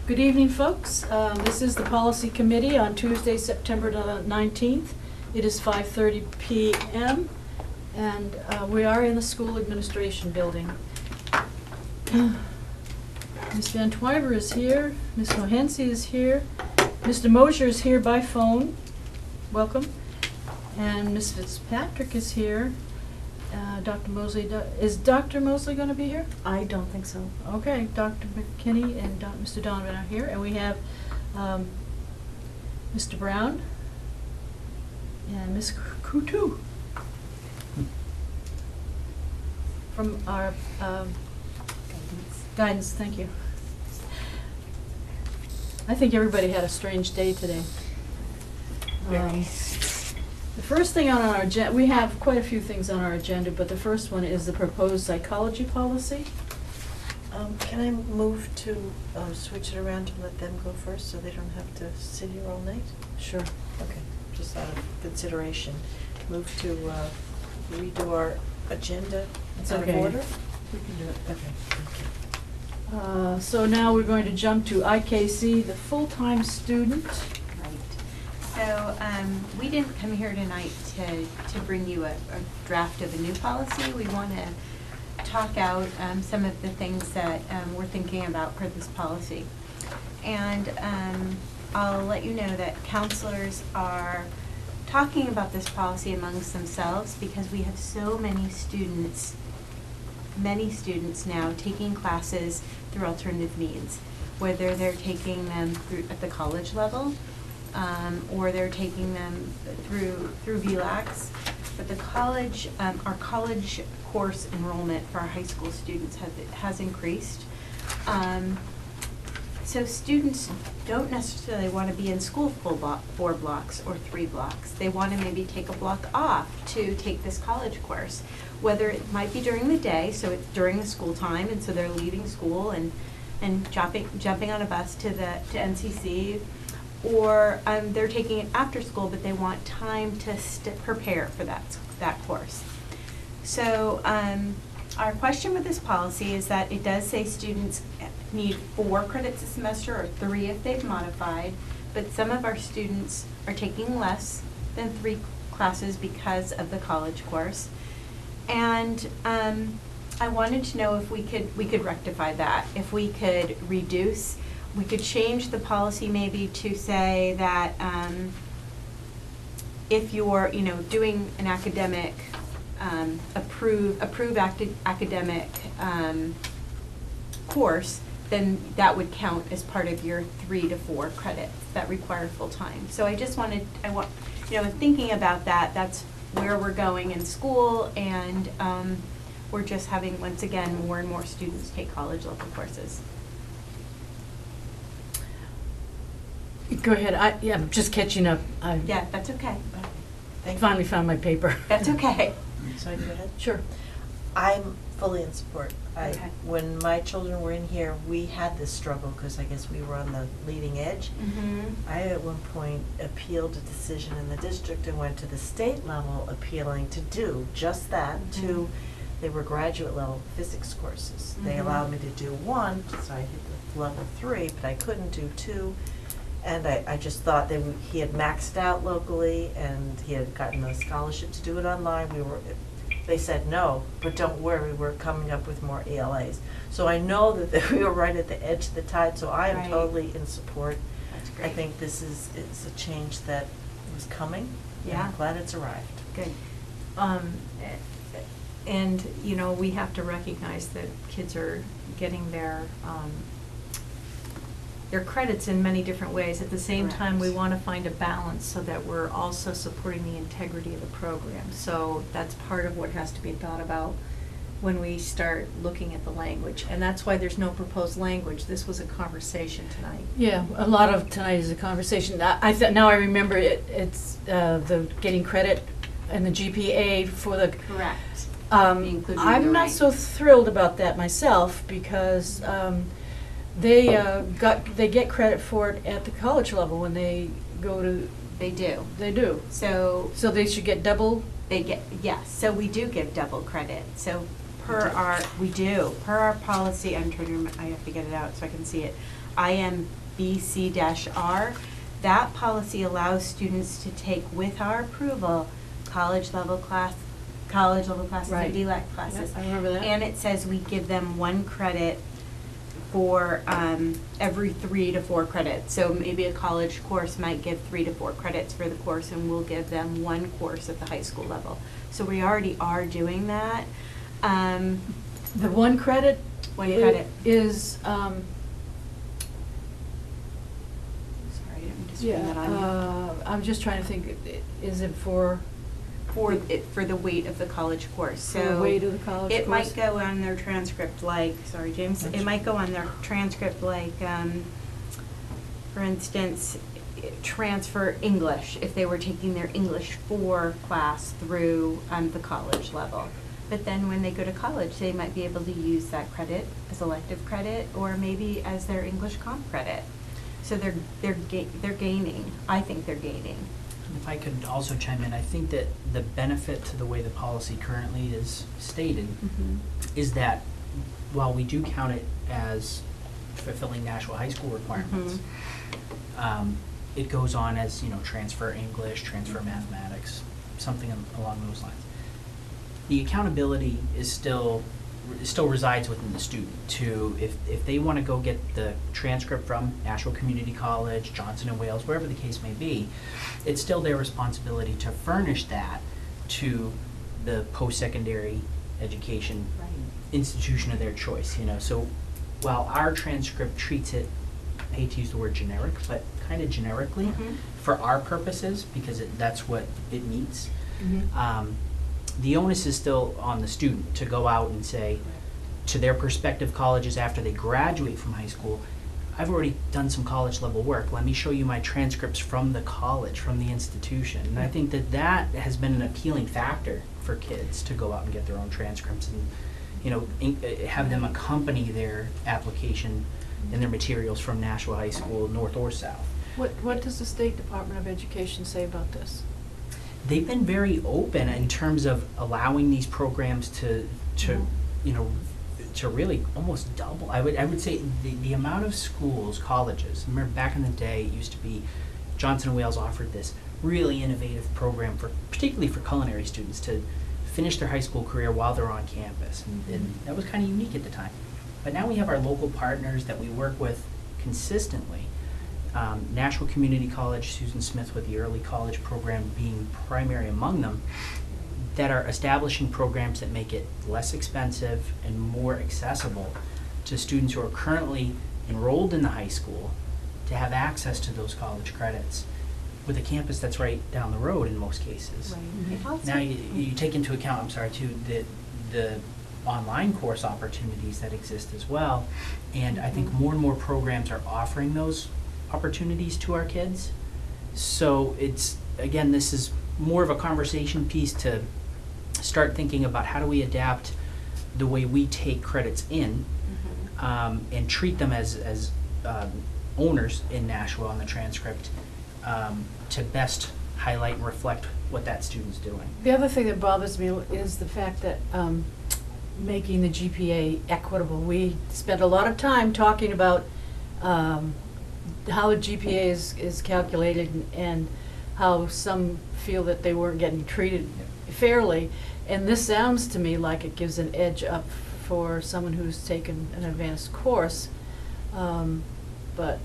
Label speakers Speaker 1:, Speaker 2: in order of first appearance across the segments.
Speaker 1: Good evening, folks. This is the Policy Committee on Tuesday, September 19th. It is 5:30 p.m. and we are in the School Administration Building. Ms. Van Twyver is here, Ms. Mohensi is here, Mr. Mosher is here by phone. Welcome. And Ms. Fitzpatrick is here. Dr. Mosley, is Dr. Mosley going to be here?
Speaker 2: I don't think so.
Speaker 1: Okay, Dr. McKinney and Mr. Donovan are here, and we have Mr. Brown and Ms. Coutu from our guidance. Thank you. I think everybody had a strange day today. The first thing on our agenda, we have quite a few things on our agenda, but the first one is the proposed psychology policy.
Speaker 2: Can I move to switch it around to let them go first so they don't have to sit here all night?
Speaker 1: Sure.
Speaker 2: Okay, just out of consideration. Move to redo our agenda.
Speaker 1: It's
Speaker 2: out
Speaker 1: okay.
Speaker 2: of order?
Speaker 1: We can do it.
Speaker 2: Okay, thank you.
Speaker 1: So now we're going to jump to IKC, the full-time student.
Speaker 3: So we didn't come here tonight to bring you a draft of a new policy. We want to talk out some of the things that we're thinking about for this policy. And I'll let you know that counselors are talking about this policy amongst themselves because we have so many students now taking classes through alternative means, whether they're taking them at the college level, or they're taking them through VLAX. But the college, our college course enrollment for our high school students has increased. So students don't necessarily want to be in school 4 blocks or 3 blocks. They want to maybe take a block off to take this college course, whether it might be during the day, so it's during the school time, and so they're leaving school and jumping on a bus to NCC, or they're taking it after school, but they want time to prepare for that course. So our question with this policy is that it does say students need 4 credits a semester, or 3 if they've modified, but some of our students are taking less than 3 classes because of the college course. And I wanted to know if we could rectify that, if we could reduce. We could change the policy maybe to say that if you're, doing an academic approved academic course, then that would count as part of your 3 to 4 credits that require full time. So thinking about that, that's where we're going in school, and we're just having, once again, more and more students take college level courses.
Speaker 1: Go ahead. I'm just catching up.
Speaker 3: Yeah, that's okay.
Speaker 1: I finally found my paper.
Speaker 3: That's okay.
Speaker 2: So I go ahead?
Speaker 1: Sure.
Speaker 2: I'm fully in support.
Speaker 3: Okay.
Speaker 2: When my children were in here, we had this struggle because I guess we were on the leading edge.
Speaker 3: Mm-hmm.
Speaker 2: I at one point appealed a decision in the district and went to the state level appealing to do just that.
Speaker 3: Mm-hmm.
Speaker 2: They were graduate level physics courses.
Speaker 3: Mm-hmm.
Speaker 2: They allowed me to do 1, so I hit the level 3, but I couldn't do 2. And I just thought he had maxed out locally and he had gotten a scholarship to do it online. They said no, but don't worry, we're coming up with more ELAs. So I know that we were right at the edge of the tide, so I am
Speaker 3: Right.
Speaker 2: totally in support.
Speaker 3: That's great.
Speaker 2: I think this is a change that was coming. And
Speaker 3: Yeah.
Speaker 2: I'm glad it's arrived.
Speaker 3: Good.
Speaker 4: And, we have to recognize that kids are getting their credits in many different ways. At the same time, we
Speaker 3: Correct.
Speaker 4: want to find a balance so that we're also supporting the integrity of the program. So that's part of what has to be thought about when we start looking at the language. And that's why there's no proposed language. This was a conversation tonight.
Speaker 1: Yeah, a lot of tonight is a conversation. Now I remember it's the getting credit and the GPA for the.
Speaker 3: Correct. Including the
Speaker 1: I'm not
Speaker 3: rank.
Speaker 1: so thrilled about that myself because they get credit for it at the college level when they go to.
Speaker 3: They do.
Speaker 1: They do.
Speaker 3: So
Speaker 1: they should get double.
Speaker 3: they get, yes, so we do give double credit. So per our policy, I'm trying to remember, I have to get it out so I can see it. IMBC-R. That policy allows students to take, with our approval, college level classes
Speaker 1: Right.
Speaker 3: and DLAC classes.
Speaker 1: Yep, I remember that.
Speaker 3: And it says we give them 1 credit for every 3 to 4 credits. So maybe a college course might give 3 to 4 credits for the course, and we'll give them 1 course at the high school level. So we already are doing that.
Speaker 1: The 1 credit.
Speaker 3: 1 credit.
Speaker 1: Is,
Speaker 3: Sorry, I'm just putting that on you.
Speaker 1: I'm just trying to think, is it for
Speaker 3: For the weight of the college course.
Speaker 1: for the weight of the college course?
Speaker 3: It might go on their transcript like, sorry, James, it might go on their transcript like, for instance, transfer English, if they were taking their English 4 class through the college level. But then when they go to college, they might be able to use that credit as elective credit, or maybe as their English comp credit. So they're gaining, I think they're gaining.
Speaker 5: If I could also chime in, I think that the benefit to the way the policy currently is stated is that while we do count it as fulfilling Nashua High School requirements, it goes on as, transfer English, transfer mathematics, something along those lines. The accountability is still resides within the student to, if they want to go get the transcript from Nashua Community College, Johnson & Wales, wherever the case may be, it's still their responsibility to furnish that to the post-secondary education institution of their choice, So while our transcript treats it, I hate to use the word generic, but kind of generically for our purposes, because that's what it meets, the onus is still on the student to go out and say to their prospective colleges after they graduate from high school, I've already done some college level work. Let me show you my transcripts from the college, from the institution. And I think that has been an appealing factor for kids to go out and get their own transcripts and, have them accompany their application and their materials from Nashua High School, North or South.
Speaker 1: What does the State Department of Education say about this?
Speaker 5: They've been very open in terms of allowing these programs to really almost double. I would say the amount of schools, colleges. Remember back in the day, it used to be Johnson & Wales offered this really innovative program particularly for culinary students to finish their high school career while they're on campus, and that was kind of unique at the time. But now we have our local partners that we work with consistently. Nashua Community College, Susan Smith with the early college program being primary among them, that are establishing programs that make it less expensive and more accessible to students who are currently enrolled in the high school to have access to those college credits with a campus that's right down the road in most cases. Now you take into account, too, the online course opportunities that exist as well, and I think more and more programs are offering those opportunities to our kids. So this is more of a conversation piece to start thinking about how do we adapt the way we take credits in and treat them as owners in Nashua on the transcript to best highlight and reflect what that student's doing.
Speaker 1: The other thing that bothers me is the fact that making the GPA equitable. We spent a lot of time talking about how the GPA is calculated and how some feel that they weren't getting treated fairly. And this sounds to me like it gives an edge up for someone who's taken an advanced course. But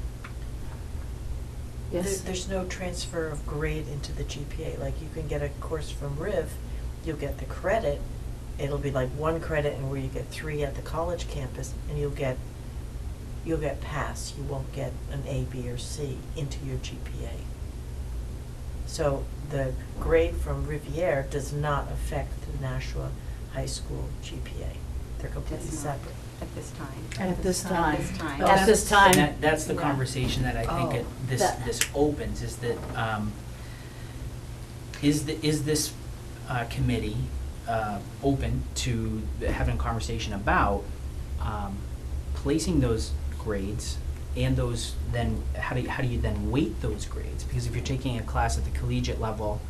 Speaker 1: yes.
Speaker 2: There's no transfer of grade into the GPA. Like you can get a course from RIV, you'll get the credit. It'll be like 1 credit, and where you get 3 at the college campus, and you'll get pass. You won't get an A, B, or C into your GPA. So the grade from Riviere does not affect the Nashua High School GPA. They're completely
Speaker 3: Does not.
Speaker 2: separate.
Speaker 3: At this time.
Speaker 1: At this time.
Speaker 3: At this time.
Speaker 1: At this time.
Speaker 5: And that's the
Speaker 3: Yeah.
Speaker 5: conversation that I think this opens, is that is this committee open to having a conversation about placing those grades and those then how do you then weight those grades? Because if you're taking a class at the collegiate level,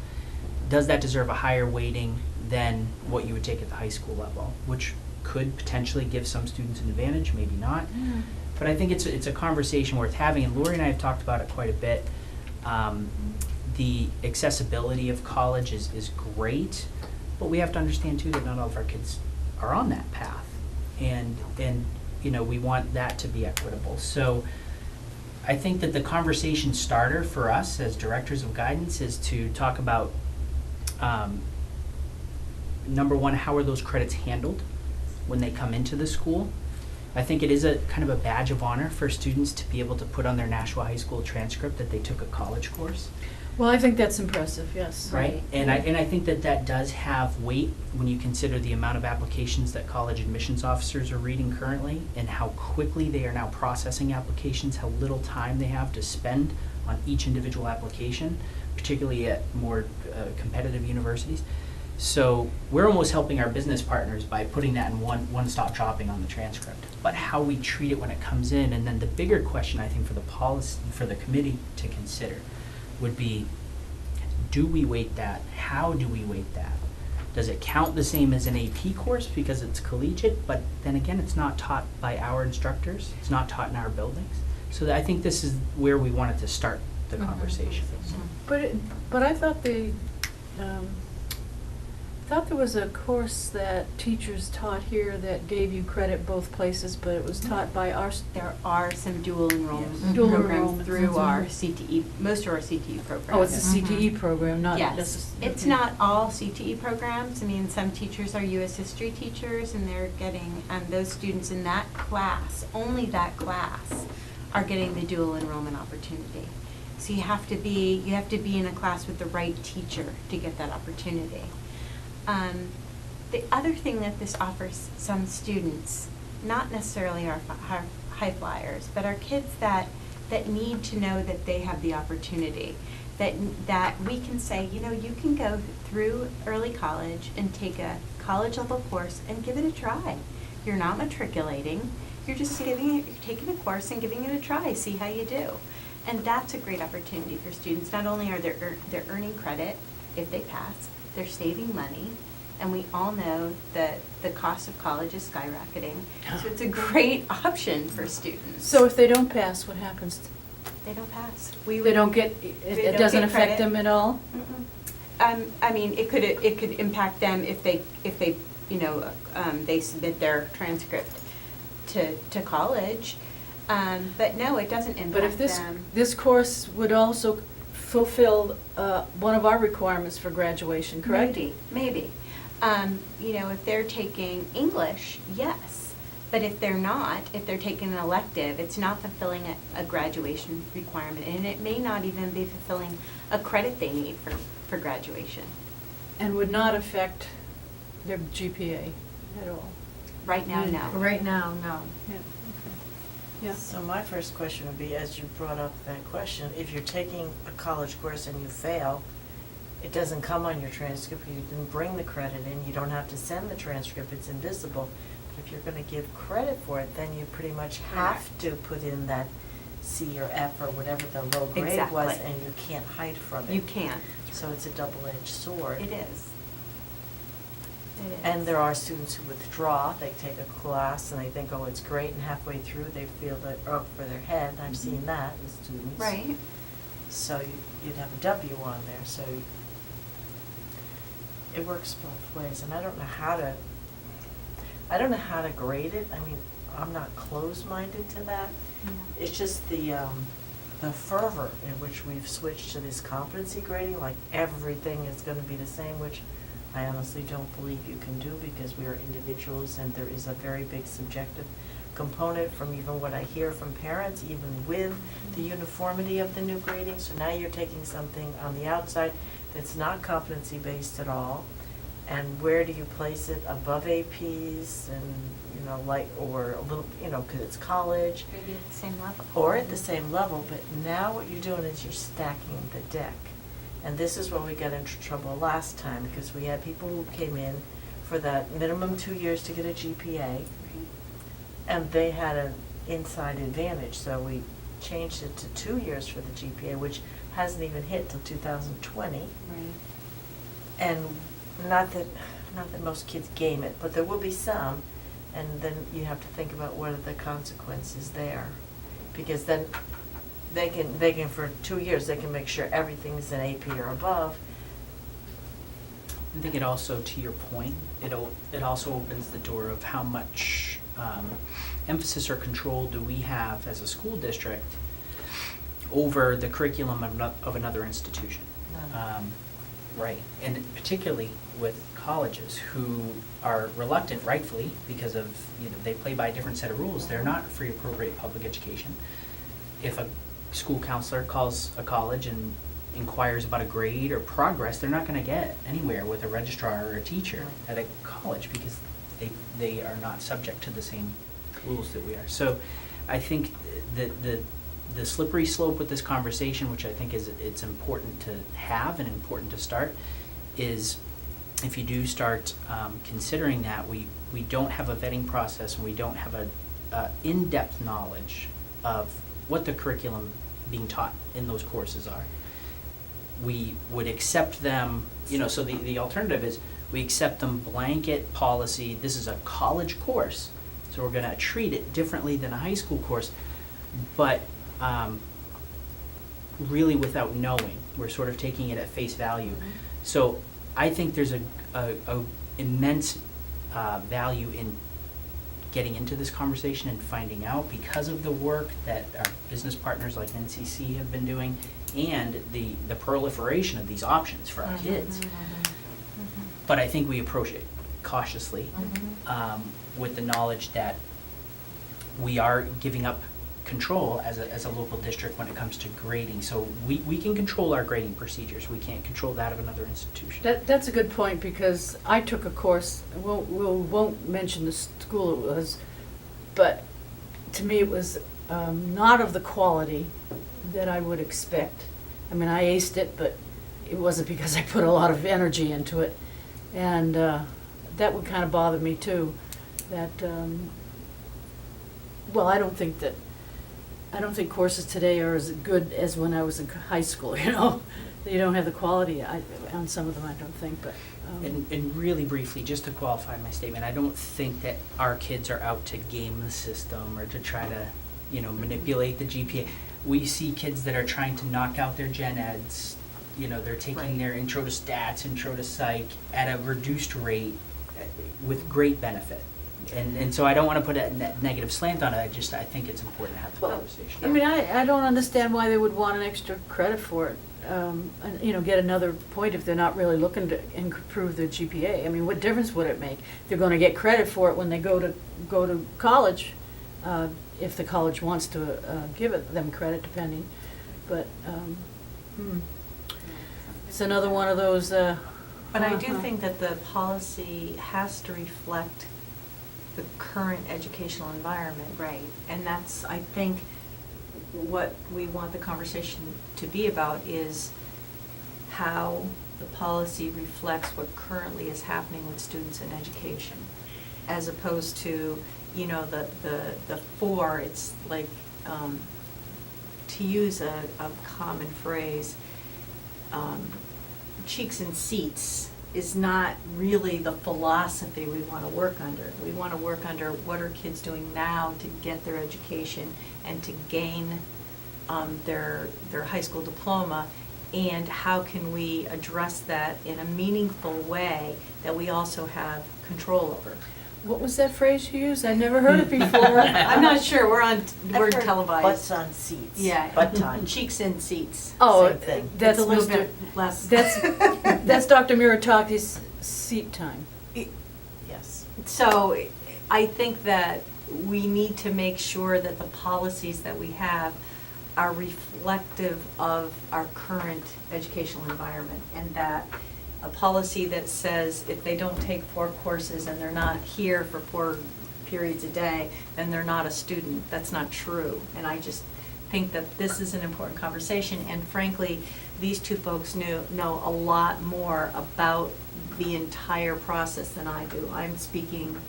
Speaker 5: does that deserve a higher weighting than what you would take at the high school level? Which could potentially give some students an advantage, maybe not. But I think it's a conversation worth having, and Lori and I have talked about it quite a bit. The accessibility of college is great, but we have to understand too that not all of our kids are on that path, and you know, we want that to be equitable. So I think that the conversation starter for us as directors of guidance is to talk about number one, how are those credits handled when they come into the school? I think it is a kind of a badge of honor for students to be able to put on their Nashua High School transcript that they took a college course.
Speaker 1: Well, I think that's impressive, yes.
Speaker 5: Right, and I think that does have weight when you consider the amount of applications that college admissions officers are reading currently, and how quickly they are now processing applications, how little time they have to spend on each individual application, particularly at more competitive universities. So we're almost helping our business partners by putting that in one-stop shopping on the transcript. But how we treat it when it comes in, and then the bigger question I think for the policy, for the committee to consider would be, do we weight that? How do we weight that? Does it count the same as an AP course because it's collegiate, but then again, it's not taught by our instructors, it's not taught in our buildings? So I think this is where we wanted to start the conversation.
Speaker 1: But I thought there was a course that teachers taught here that gave you credit both places, but it was taught by our.
Speaker 3: There are some dual enrollment
Speaker 1: Yes. Dual
Speaker 3: programs
Speaker 1: enrollment.
Speaker 3: through our CTE, most of our CTE programs.
Speaker 1: Oh, it's a CTE program, not
Speaker 3: Yes,
Speaker 1: necessarily.
Speaker 3: it's not all CTE programs. I mean, some teachers are US history teachers, and they're getting, those students in that class, only that class, are getting the dual enrollment opportunity. So you have to be in a class with the right teacher to get that opportunity. The other thing that this offers some students, not necessarily our high flyers, but our kids that need to know that they have the opportunity, that we can say, you know, you can go through early college and take a college level course and give it a try. You're not matriculating, you're just you're taking a course and giving it a try, see how you do. And that's a great opportunity for students. Not only are they're earning credit if they pass, they're saving money, and we all know that the cost of college is skyrocketing. So it's a great option for students.
Speaker 1: So if they don't pass, what happens?
Speaker 3: They don't pass.
Speaker 1: They don't get, it doesn't affect them at all?
Speaker 3: I mean, it could impact them if they you know, they submit their transcript to college. But no, it doesn't impact them.
Speaker 1: But if this course would also fulfill one of our requirements for graduation, correct?
Speaker 3: Maybe. You know, if they're taking English, yes. But if they're not, if they're taking an elective, it's not fulfilling a graduation requirement, and it may not even be fulfilling a credit they need for graduation.
Speaker 1: And would not affect their GPA at all?
Speaker 3: Right now, no.
Speaker 4: Right now, no.
Speaker 1: Yeah, okay. Yeah.
Speaker 2: So my first question would be, as you brought up that question, if you're taking a college course and you fail, it doesn't come on your transcript, you didn't bring the credit in, you don't have to send the transcript, it's invisible. But if you're gonna give credit for it, then you pretty much have to put in that C or F or whatever the low grade was,
Speaker 3: Exactly.
Speaker 2: and you can't hide from it.
Speaker 3: You can't.
Speaker 2: So it's a double-edged sword.
Speaker 3: It is. It is.
Speaker 2: And there are students who withdraw, they take a class and they think, oh, it's great, and halfway through they feel that up for their head. I've seen that with students.
Speaker 3: Right.
Speaker 2: So you'd have a W on there, so it works both ways, and I don't know how to grade it. I mean, I'm not closed-minded to that.
Speaker 3: Yeah.
Speaker 2: It's just the fervor in which we've switched to this competency grading, like everything is gonna be the same, which I honestly don't believe you can do, because we are individuals and there is a very big subjective component from even what I hear from parents, even with the uniformity of the new grading. So now you're taking something on the outside that's not competency based at all, and where do you place it? Above APs, and you know, like, or a little, you know, because it's college,
Speaker 3: Maybe at the same level.
Speaker 2: or at the same level. But now what you're doing is you're stacking the deck. And this is where we got into trouble last time, because we had people who came in for that minimum 2 years to get a GPA, and they had an inside advantage. So we changed it to 2 years for the GPA, which hasn't even hit till 2020.
Speaker 3: Right.
Speaker 2: And not that most kids game it, but there will be some And then you have to think about what are the consequences there. Because then they can for 2 years, they can make sure everything's an AP or above.
Speaker 5: I think it also, to your point, it also opens the door of how much emphasis or control do we have as a school district over the curriculum of another institution. Right, and particularly with colleges who are reluctant, rightfully, because of, they play by a different set of rules. They're not free, appropriate public education. If a school counselor calls a college and inquires about a grade or progress, they're not going to get anywhere with a registrar or a teacher at a college because they are not subject to the same rules that we are. So I think the slippery slope with this conversation, which I think it's important to have and important to start, is if you do start considering that we don't have a vetting process and we don't have a in-depth knowledge of what the curriculum being taught in those courses are, we would accept them, so the alternative is we accept them blanket policy. This is a college course, so we're going to treat it differently than a high school course, but really without knowing. We're sort of taking it at face value. So I think there's a immense value in getting into this conversation and finding out, because of the work that our business partners like NCC have been doing and the proliferation of these options for our kids. But I think we approach it cautiously with the knowledge that we are giving up control as a local district when it comes to grading. So we can control our grading procedures. We can't control that of another institution.
Speaker 1: That's a good point, because I took a course, we won't mention the school it was, but to me it was not of the quality that I would expect. I mean, I aced it, but it wasn't because I put a lot of energy into it. And that would kind of bother me too, that, well, I don't think courses today are as good as when I was in high school, You don't have the quality on some of them, I don't think, but.
Speaker 5: And really briefly, just to qualify my statement, I don't think that our kids are out to game the system or to try to, manipulate the GPA. We see kids that are trying to knock out their gen eds. They're taking their intro to stats, intro to psych at a reduced rate with great benefit. And so I don't want to put a negative slant on it. I think it's important to have the conversation.
Speaker 1: I mean, I don't understand why they would want an extra credit for it. And, get another point if they're not really looking to improve their GPA. I mean, what difference would it make? They're going to get credit for it when they go to college, if the college wants to give them credit, depending. But it's another one of those.
Speaker 4: But I do think that the policy has to reflect the current educational environment.
Speaker 3: Right.
Speaker 4: And that's, I think, what we want the conversation to be about, is how the policy reflects what currently is happening with students in education, as opposed to, the four. It's like, to use a common phrase, cheeks and seats is not really the philosophy we want to work under. We want to work under what are kids doing now to get their education and to gain their high school diploma, and how can we address that in a meaningful way that we also have control over.
Speaker 1: What was that phrase you used? I never heard it before.
Speaker 4: I'm not sure. We're
Speaker 2: I've heard
Speaker 4: televised.
Speaker 2: Butts on seats.
Speaker 4: Yeah.
Speaker 2: Butt time.
Speaker 4: Cheeks in seats.
Speaker 1: Oh,
Speaker 2: Same thing.
Speaker 1: that's
Speaker 4: It's a little
Speaker 1: Mr.
Speaker 4: bit less.
Speaker 1: That's Dr. Murataki's seat time.
Speaker 2: Yes.
Speaker 4: So I think that we need to make sure that the policies that we have are reflective of our current educational environment, and that a policy that says if they don't take 4 courses and they're not here for 4 periods a day, then they're not a student. That's not true. And I just think that this is an important conversation, and frankly, these two folks know a lot more about the entire process than I do. I'm speaking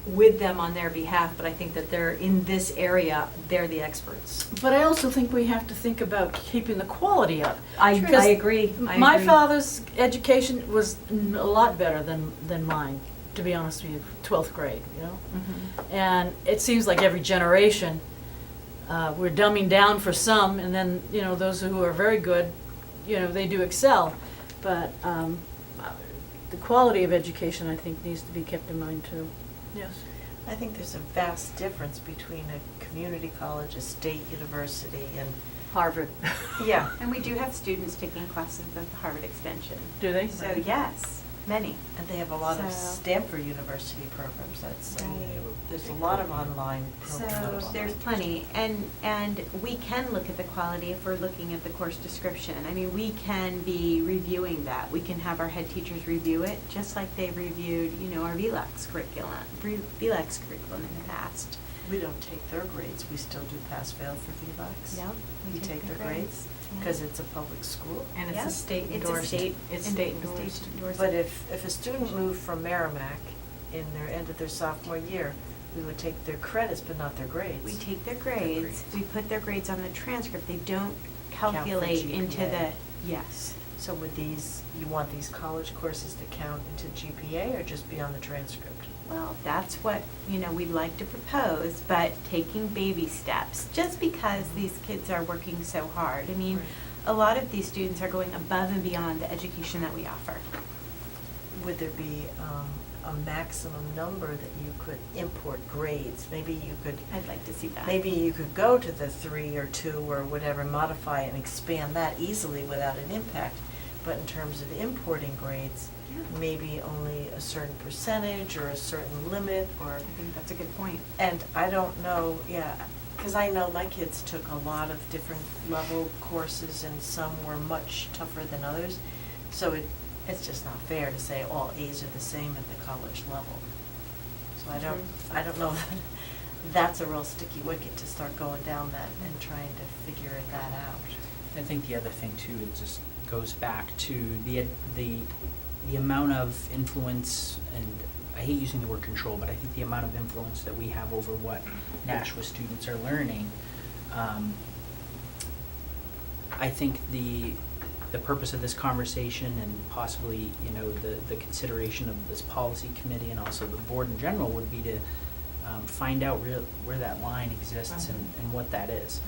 Speaker 4: with them on their behalf, but I think that they're in this area, they're the experts.
Speaker 1: But I also think we have to think about keeping the quality up.
Speaker 4: I
Speaker 1: Because
Speaker 4: agree.
Speaker 1: My father's education was a lot better than mine. to be honest with you, 12th grade, you know?
Speaker 3: Mhm.
Speaker 1: And it seems like every generation, we're dumbing down for some, and then, you know, those who are very good, you know, they do excel. But the quality of education, I think, needs to be kept in mind too. Yes.
Speaker 2: I think there's a vast difference between a community college, a state university, and,
Speaker 1: Harvard.
Speaker 2: yeah.
Speaker 3: And we do have students taking classes at the Harvard Extension.
Speaker 1: Do they?
Speaker 3: So yes, many.
Speaker 2: And they have a lot of
Speaker 3: So-
Speaker 2: Stanford University programs. That's,
Speaker 3: Right.
Speaker 2: there's a lot of online programs.
Speaker 3: So there's plenty, and we can look at the quality if we're looking at the course description. I mean, we can be reviewing that. We can have our head teachers review it, just like they reviewed, you know, our VLAX curriculum in the past.
Speaker 2: We don't take their grades. We still do pass-fail for VLAX.
Speaker 3: Yep,
Speaker 2: We take their grades because it's a public school.
Speaker 4: And it's
Speaker 3: Yeah.
Speaker 4: a state
Speaker 3: It's a
Speaker 4: endorsed.
Speaker 3: state-
Speaker 4: It's
Speaker 3: en-
Speaker 4: state endorsed.
Speaker 2: But if a student moved from Merrimack in their end of their sophomore year, we would take their credits but not their grades.
Speaker 3: We take their
Speaker 2: grades.
Speaker 3: grades, we put their grades on the transcript. They don't
Speaker 2: Count for
Speaker 3: calculate into the,
Speaker 2: GPA.
Speaker 3: yes.
Speaker 2: So would these, you want these college courses to count into GPA or just be on the transcript?
Speaker 3: Well, that's what, you know, we'd like to propose, but taking baby steps, just because these kids are working so hard. I mean,
Speaker 2: Right.
Speaker 3: a lot of these students are going above and beyond the education that we offer.
Speaker 2: Would there be a maximum number that you could import grades? Maybe you could,
Speaker 3: I'd like to see that.
Speaker 2: maybe you could go to the 3 or 2 or whatever, modify and expand that easily without an impact. But in terms of importing grades,
Speaker 3: Yeah.
Speaker 2: maybe only a certain percentage or a certain limit or.
Speaker 3: I think that's a good point.
Speaker 2: And I don't know, yeah, because I know my kids took a lot of different level courses and some were much tougher than others. So it's just not fair to say all A's are the same at the college level. So I don't know, that's a real sticky wicket to start going down that and trying to figure that out.
Speaker 5: I think the other thing too, it just goes back to the amount of influence, and I hate using the word control, but I think the amount of influence that we have over what Nashua students are learning. I think the purpose of this conversation and possibly, you know, the consideration of this policy committee and also the board in general would be to find out where that line exists and what that is.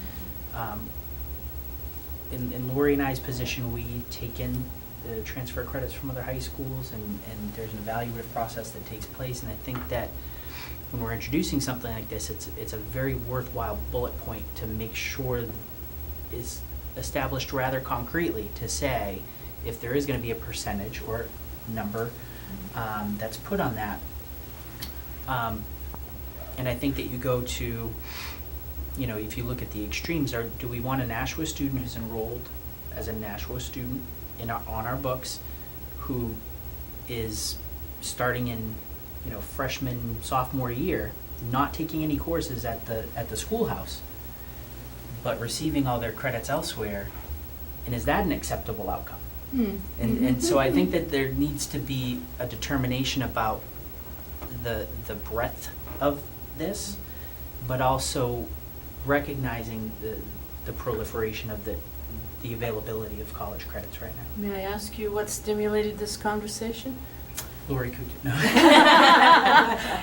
Speaker 5: In Lori and I's position, we take in the transfer credits from other high schools, and there's an evaluative process that takes place, and I think that when we're introducing something like this, it's a very worthwhile bullet point to make sure is established rather concretely to say if there is going to be a percentage or number that's put on that. And I think that you go to, you know, if you look at the extremes, do we want a Nashua student who's enrolled as a Nashua student on our books, who is starting in, you know, freshman, sophomore year, not taking any courses at the schoolhouse, but receiving all their credits elsewhere, and is that an acceptable outcome? And so I think that there needs to be a determination about the breadth of this, but also recognizing the proliferation of the availability of college credits right now.
Speaker 1: May I ask you what stimulated this conversation?
Speaker 5: Lori Kuchar. No.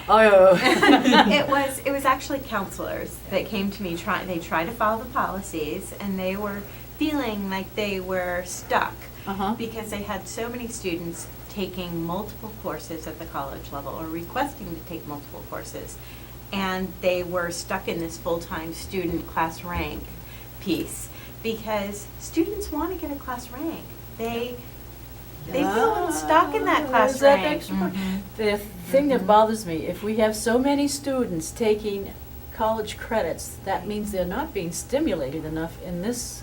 Speaker 1: Oh.
Speaker 3: It was actually counselors that came to me, they tried to follow the policies, and they were feeling like they were stuck because they had so many students taking multiple courses at the college level or requesting to take multiple courses, and they were stuck in this full-time student class rank piece because students want to get a class rank. They feel stuck in that class
Speaker 1: Is that
Speaker 3: rank.
Speaker 1: extra? The thing that bothers me, if we have so many students taking college credits, that means they're not being stimulated enough in this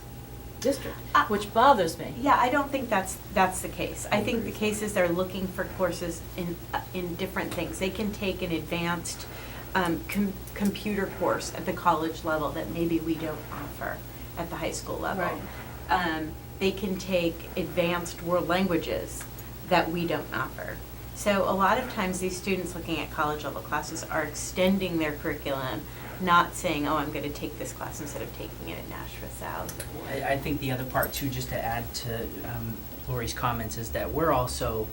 Speaker 1: district, which bothers me.
Speaker 3: Yeah, I don't think that's the case. I think the case is they're looking for courses in different things. They can take an advanced computer course at the college level that maybe we don't offer at the high school level.
Speaker 1: Right.
Speaker 3: They can take advanced world languages that we don't offer. So a lot of times these students looking at college level classes are extending their curriculum, not saying, oh, I'm going to take this class instead of taking it at Nashua South.
Speaker 5: I think the other part too, just to add to Lori's comments, is that we're also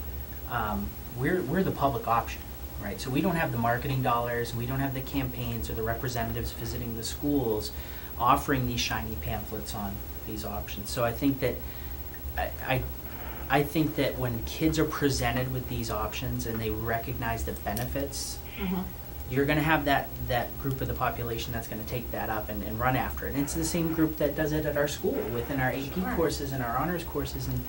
Speaker 5: we're the public option. right? So we don't have the marketing dollars, we don't have the campaigns or the representatives visiting the schools offering these shiny pamphlets on these options. So I think that, I think that when kids are presented with these options and they recognize the benefits, you're gonna have that group of the population that's gonna take that up and run after it. And it's the same group that does it at our school, within our AP courses and our honors courses. And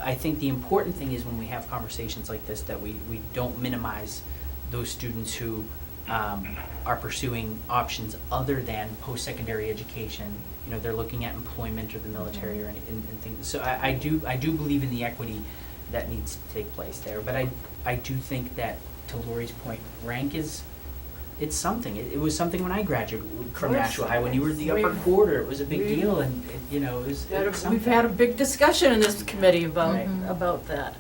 Speaker 5: I think the important thing is when we have conversations like this, that we don't minimize those students who are pursuing options other than post-secondary education. You know, they're looking at employment or the military or and things. So I do believe in the equity that needs to take place there. But I do think that, to Lori's point, rank is, it's something. It was something when I graduated from Nashua High. When you were the upper quarter, it was a big deal, and it, you know, it was something.
Speaker 1: We've had a big discussion in this committee about that.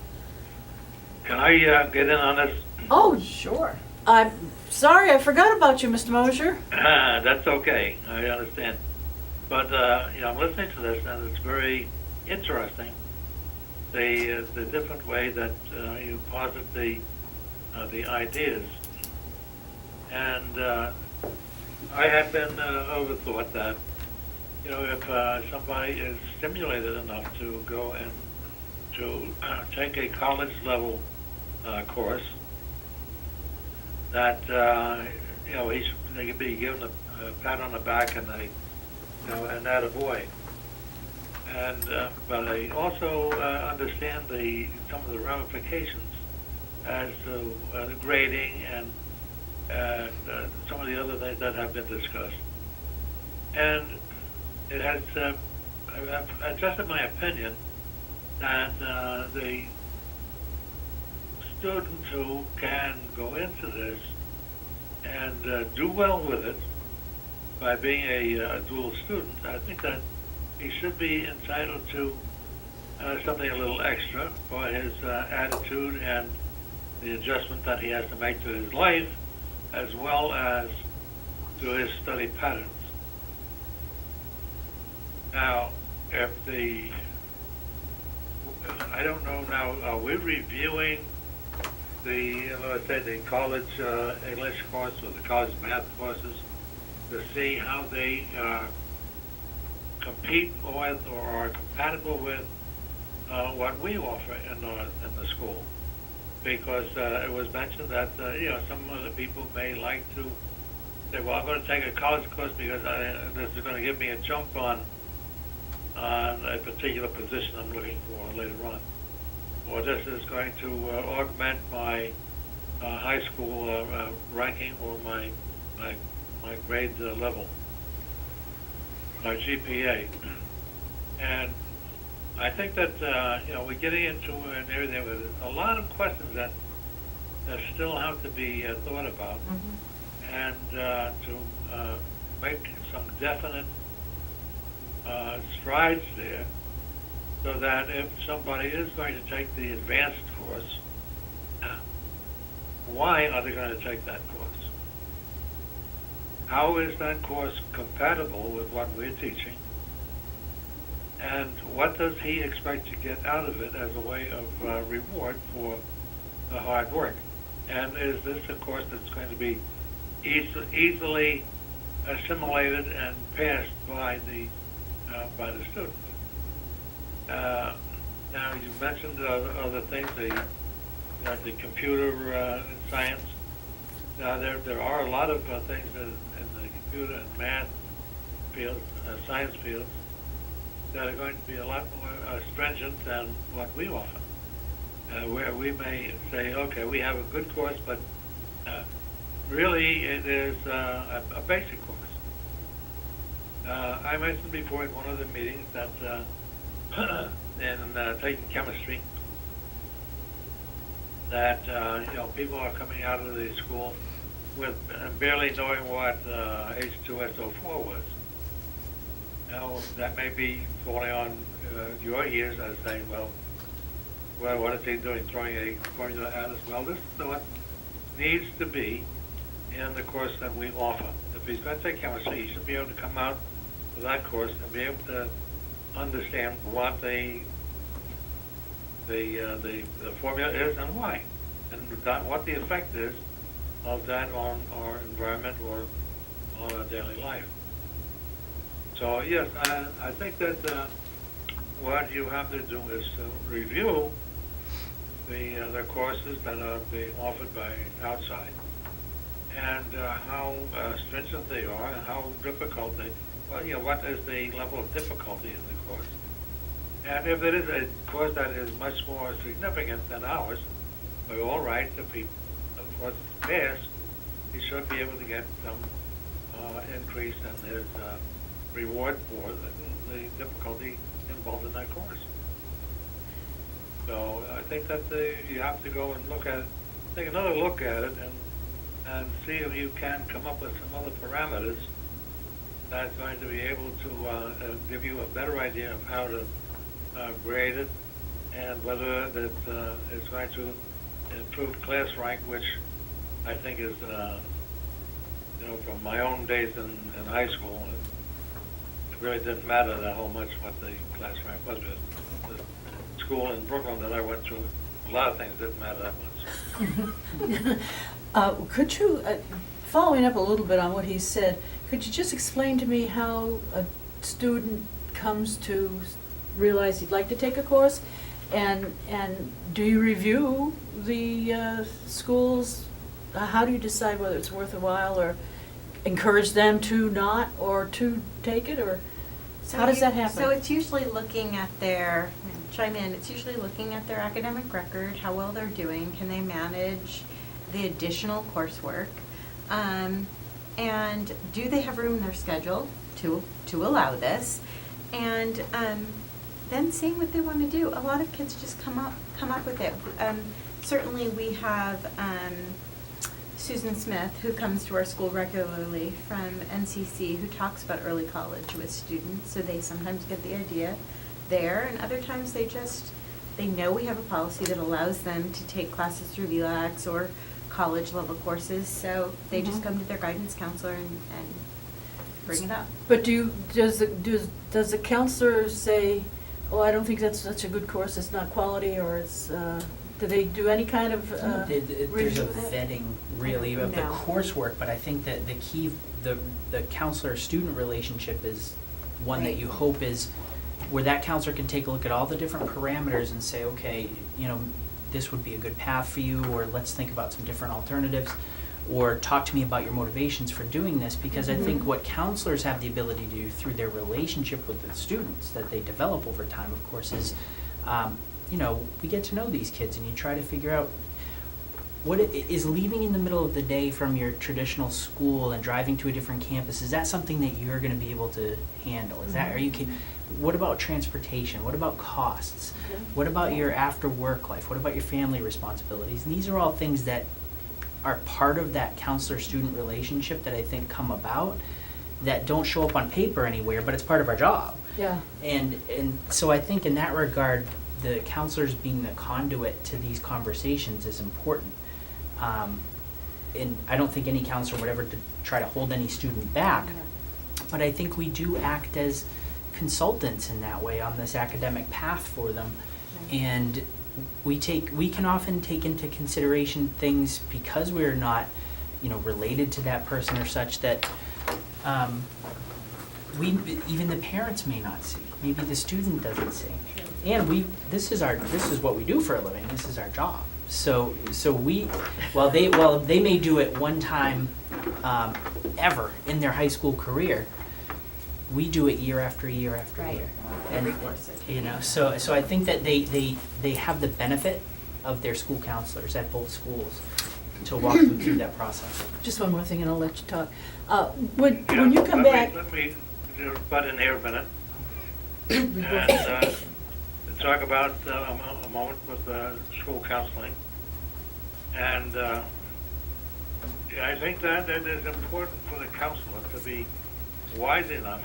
Speaker 6: Can I get in on this?
Speaker 1: Oh, sure. I'm sorry, I forgot about you, Mr. Mosher.
Speaker 6: That's okay, I understand. But, you know, I'm listening to this, and it's very interesting, the different way that you posit the ideas. And I have been overthought that, you know, if somebody is stimulated enough to go and to take a college level course, that you know, they could be given a pat on the back and and that a boy. And but I also understand some of the ramifications as to the grading and some of the other things that have been discussed. And it has, I've adjusted my opinion that the students who can go into this and do well with it by being a dual student, I think that he should be entitled to something a little extra for his attitude and the adjustment that he has to make to his life, as well as to his study patterns. Now, I don't know now, are we reviewing let's say the college English course or the college math courses to see how they compete with or are compatible with what we offer in the school? Because it was mentioned that you know, some of the people may like to say, well, I'm going to take a college course because this is going to give me a jump on a particular position I'm looking for later on, or this is going to augment my high school ranking or my grade level, my GPA. And I think that you know, we're getting into an area with a lot of questions that still have to be thought about, and to make some definite strides there, so that if somebody is going to take the advanced course, why are they going to take that course? How is that course compatible with what we're teaching? And what does he expect to get out of it as a way of reward for the hard work? And is this a course that's going to be easily assimilated and passed by the students? Now, you mentioned other things, the computer science. There are a lot of things in the computer and math field, science fields, that are going to be a lot more stringent than what we offer, where we may say, okay, we have a good course, but really it is a basic course. I mentioned before in one of the meetings that in taking chemistry, that you know, people are coming out of the school with barely knowing what H2SO4 was. Now, that may be falling on your ears as saying, well, what is he doing, throwing a formula at us? Well, this is what needs to be in the course that we offer. If he's going to take chemistry, he should be able to come out of that course and be able to understand what the formula is and why, and what the effect is of that on our environment or on our daily life. So yes, I think that what you have to do is to review the courses that are being offered by outside, and how stringent they are, and how difficult they. Well, what is the level of difficulty in the course? And if it is a course that is much more significant than ours, we're all right to be, of course, pass. He should be able to get some increase in his reward for the difficulty involved in that course. So I think that you have to go and take another look at it, and see if you can come up with some other parameters that's going to be able to give you a better idea of how to grade it, and whether that it's going to improve class rank, which I think is, from my own days in high school, it really didn't matter that whole much what the class rank was. The school in Brooklyn that I went through, a lot of things didn't matter that much.
Speaker 1: Could you, following up a little bit on what he said, could you just explain to me how a student comes to realize he'd like to take a course, and do you review the schools? How do you decide whether it's worth a while, or encourage them to not, or to take it, or how does that happen?
Speaker 3: So it's usually looking at it's usually looking at their academic record, how well they're doing, can they manage the additional coursework, and do they have room in their schedule to allow this, and then seeing what they want to do. A lot of kids just come up with it. Certainly we have Susan Smith, who comes to our school regularly from NCC, who talks about early college with students, so they sometimes get the idea there, and other times they know we have a policy that allows them to take classes through VLAX or college level courses, so they just come to their guidance counselor and bring it up.
Speaker 1: But does the counselor say, "Oh, I don't think that's such a good course, it's not quality," or it's, do they do any kind of
Speaker 5: There's a
Speaker 1: review?
Speaker 5: vetting, really, of the
Speaker 3: No.
Speaker 5: coursework, but I think that the key, the counselor-student relationship is one that
Speaker 3: Right.
Speaker 5: you hope is where that counselor can take a look at all the different parameters and say, okay, this would be a good path for you, or let's think about some different alternatives, or talk to me about your motivations for doing this, because I think what counselors have the ability to do through their relationship with the students that they develop over time, of course, is, we get to know these kids, and you try to figure out what is leaving in the middle of the day from your traditional school and driving to a different campus. Is that something that you're going to be able to handle? Is that, what about transportation? What about costs? What about your after work life? What about your family responsibilities? And these are all things that are part of that counselor-student relationship that I think come about, that don't show up on paper anywhere, but it's part of our job.
Speaker 1: Yeah.
Speaker 5: And so I think in that regard, the counselors being the conduit to these conversations is important. And I don't think any counselor would ever try to hold any student back, but I think we do act as consultants in that way on this academic path for them. And we can often take into consideration things because we're not, related to that person or such, that even the parents may not see. Maybe the student doesn't see. And this is what we do for a living. This is our job. So we, while they may do it one time ever in their high school career, we do it year after year after
Speaker 3: Right.
Speaker 5: year.
Speaker 3: Every course.
Speaker 5: So I think that they have the benefit of their school counselors at both schools to walk them through that process.
Speaker 1: Just one more thing, and I'll let you talk. When you come back.
Speaker 6: Let me just butt in here a minute and talk about a moment with school counseling. And I think that it is important for the counselor to be wise enough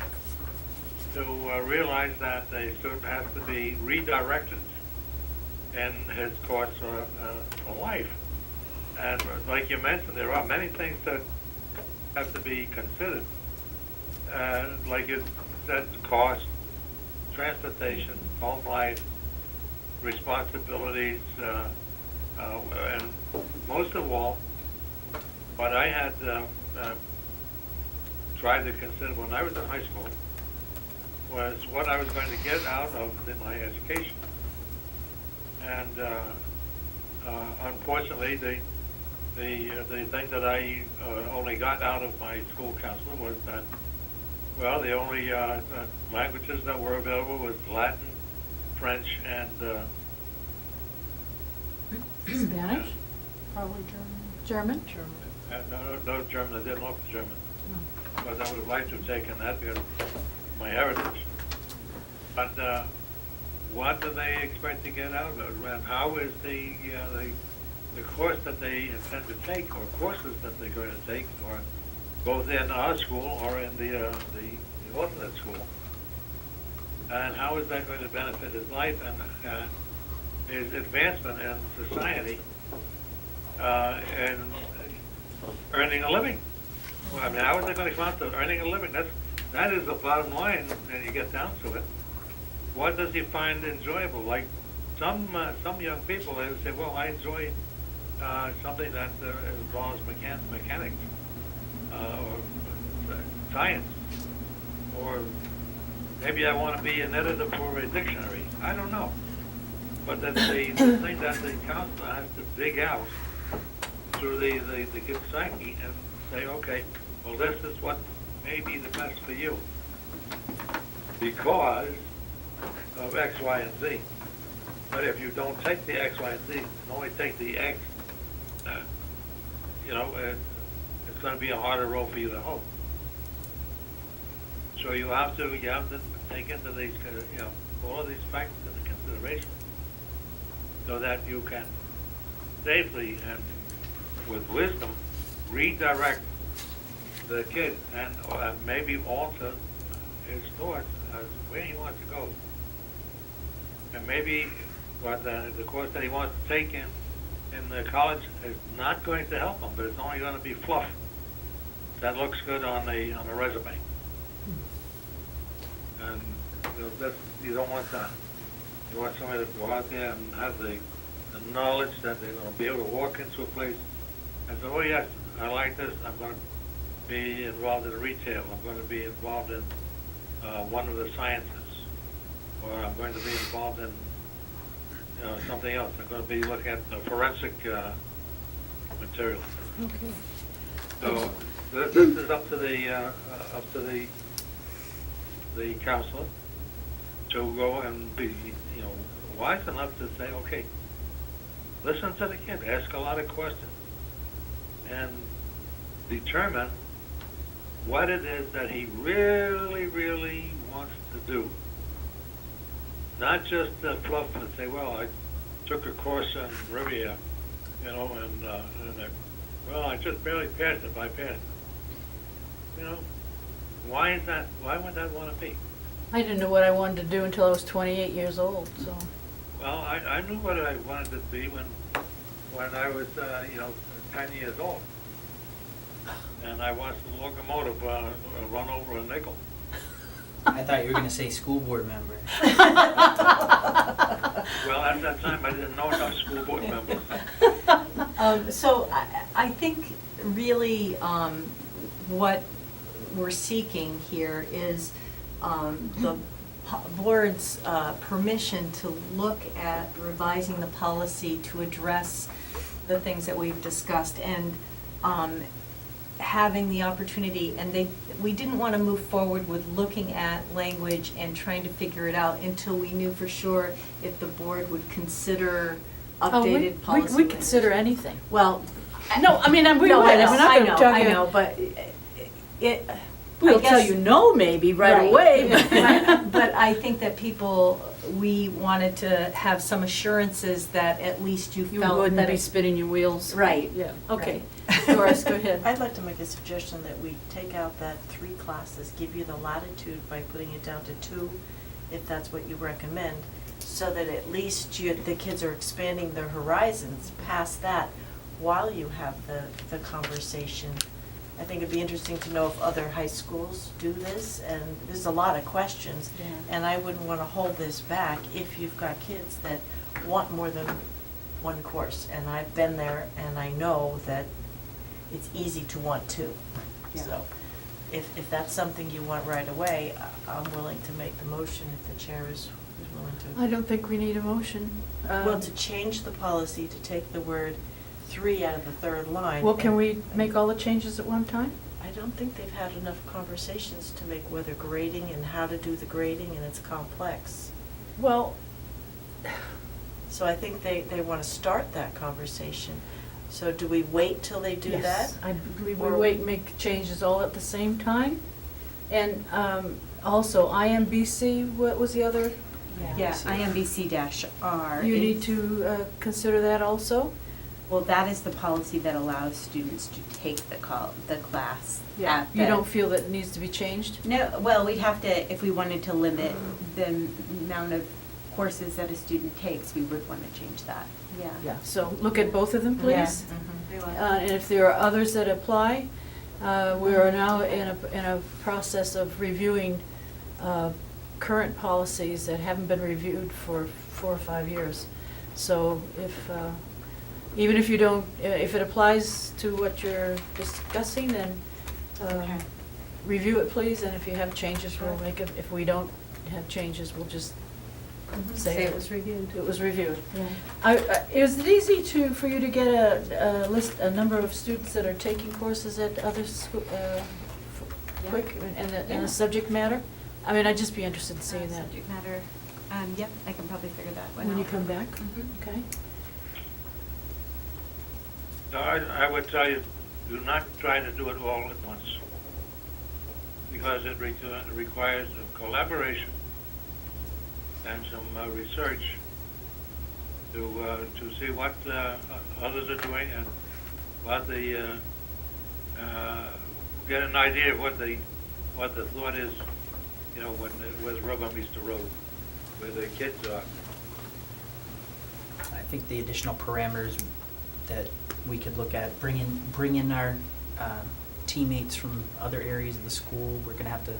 Speaker 6: to realize that a student has to be redirected in his course for life. And like you mentioned, there are many things that have to be considered. Like you said, cost, transportation, home life, responsibilities, and most of all, what I had tried to consider when I was in high school was what I was going to get out of my education. And unfortunately, the thing that I only got out of my school counselor was that, well, the only languages that were available was Latin, French, and
Speaker 1: Spanish? Probably German. German?
Speaker 6: no German. I didn't look for German. Because I would have liked to have taken that because of my heritage. But what do they expect to get out of it? And how is the course that they intend to take, or courses that they're going to take, or both in our school or in the alternate school? And how is that going to benefit his life and his advancement in society and earning a living? Well, I mean, how is that going to come out to earning a living? That is the bottom line, and you get down to it. What does he find enjoyable? Like some young people, they say, well, I enjoy something that involves mechanics or science, or maybe I want to be an editor for a dictionary. I don't know. But that's the thing that the counselor has to dig out through the kid's psyche and say, okay, well, this is what may be the best for you because of X, Y, and Z. But if you don't take the X, Y, and Z, and only take the X, it's going to be a harder road for you to hoe. So you have to take into these, all of these factors into consideration, so that you can safely and with wisdom redirect the kid and maybe alter his thoughts as where he wants to go. And maybe what the course that he wants to take in the college is not going to help him, but it's only going to be fluff that looks good on the resume. And you don't want that. You want somebody to go out there and have the knowledge that they're going to be able to walk into a place and say, oh yes, I like this, I'm going to be involved in retail, I'm going to be involved in one of the sciences, or I'm going to be involved in something else. I'm going to be looking at forensic material.
Speaker 1: Okay.
Speaker 6: So this is up to the counselor to go and be wise enough to say, okay, listen to the kid, ask a lot of questions, and determine what it is that he really, really wants to do. Not just fluff and say, well, I took a course in Riviera, well, I just barely passed it, but I passed it. Why is that? Why would that want to be?
Speaker 1: I didn't know what I wanted to do until I was 28 years old, so.
Speaker 6: Well, I knew what I wanted to be when I was 10 years old, and I watched the locomotive run over a nickel.
Speaker 5: I thought you were going to say school board member.
Speaker 6: Well, at that time, I didn't know enough school board members.
Speaker 4: So I think really what we're seeking here is the board's permission to look at revising the policy to address the things that we've discussed, and having the opportunity, and we didn't want to move forward with looking at language and trying to figure it out until we knew for sure if the board would consider updated policy.
Speaker 1: We consider anything.
Speaker 4: Well,
Speaker 1: No, I mean, we
Speaker 4: no,
Speaker 1: would.
Speaker 4: I know,
Speaker 1: We're not
Speaker 4: I
Speaker 1: gonna
Speaker 4: know,
Speaker 1: tell
Speaker 4: I
Speaker 1: you-
Speaker 4: know, but it.
Speaker 1: We'll
Speaker 4: I guess-
Speaker 1: tell you no maybe right away.
Speaker 4: Right. But I think that we wanted to have some assurances that at least you
Speaker 1: You
Speaker 4: felt
Speaker 1: wouldn't
Speaker 4: that
Speaker 1: be
Speaker 4: it.
Speaker 1: spinning your wheels.
Speaker 4: Right.
Speaker 1: Yeah, okay. Doris, go ahead.
Speaker 2: I'd like to make a suggestion that we take out that 3 classes, give you the latitude by putting it down to 2, if that's what you recommend, so that at least the kids are expanding their horizons past that while you have the conversation. I think it'd be interesting to know if other high schools do this, and there's a lot of questions.
Speaker 4: Yeah.
Speaker 2: And I wouldn't want to hold this back if you've got kids that want more than one course. And I've been there, and I know that it's easy to want two.
Speaker 3: Yeah.
Speaker 2: So if that's something you want right away, I'm willing to make the motion if the chair is willing to.
Speaker 1: I don't think we need a motion.
Speaker 2: Well, to change the policy, to take the word three out of the third line.
Speaker 1: Well, can
Speaker 2: and-
Speaker 1: we make all the changes at one time?
Speaker 2: I don't think they've had enough conversations to make whether grading and how to do the grading, and it's complex.
Speaker 1: Well,
Speaker 2: So I think they want to start that conversation. So do we wait till they do that?
Speaker 1: yes, I believe we
Speaker 2: Or-
Speaker 1: wait and make changes all at the same time. And also IMBC, what was the other?
Speaker 3: Yeah, IMBC-R.
Speaker 1: You
Speaker 3: is-
Speaker 1: need to consider that also?
Speaker 3: Well, that is the policy that allows students to take the class at the.
Speaker 1: You don't feel that it needs to be changed?
Speaker 3: No, well, we'd have to, if we wanted to limit the amount of courses that a student takes, we would want to change that, yeah.
Speaker 1: Yeah, so look at both of them,
Speaker 3: Yeah.
Speaker 1: please.
Speaker 3: We will.
Speaker 1: And if there are others that apply, we are now in a process of reviewing current policies that haven't been reviewed for 4 or 5 years. So if, even if you don't, if it applies to what you're discussing, then
Speaker 3: Okay.
Speaker 1: review it, please, and if you have changes, we'll
Speaker 3: Sure.
Speaker 1: make it. If we don't have changes, we'll just say it was reviewed. It was reviewed.
Speaker 3: Yeah.
Speaker 1: Is it easy for you to get a number of students that are taking courses at other quick, and
Speaker 3: Yeah.
Speaker 1: the subject matter? I mean, I'd just be interested in seeing that.
Speaker 3: Subject matter, yep, I can probably figure that one out.
Speaker 1: When you come back?
Speaker 3: Mhm.
Speaker 1: Okay.
Speaker 6: No, I would tell you, do not try to do it all at once, because it requires a collaboration and some research to see what others are doing and what the get an idea of what the thought is, you know, when the rubber meets the road, where the kids are.
Speaker 5: I think the additional parameters that we could look at, bring in our teammates from other areas of the school. We're gonna have to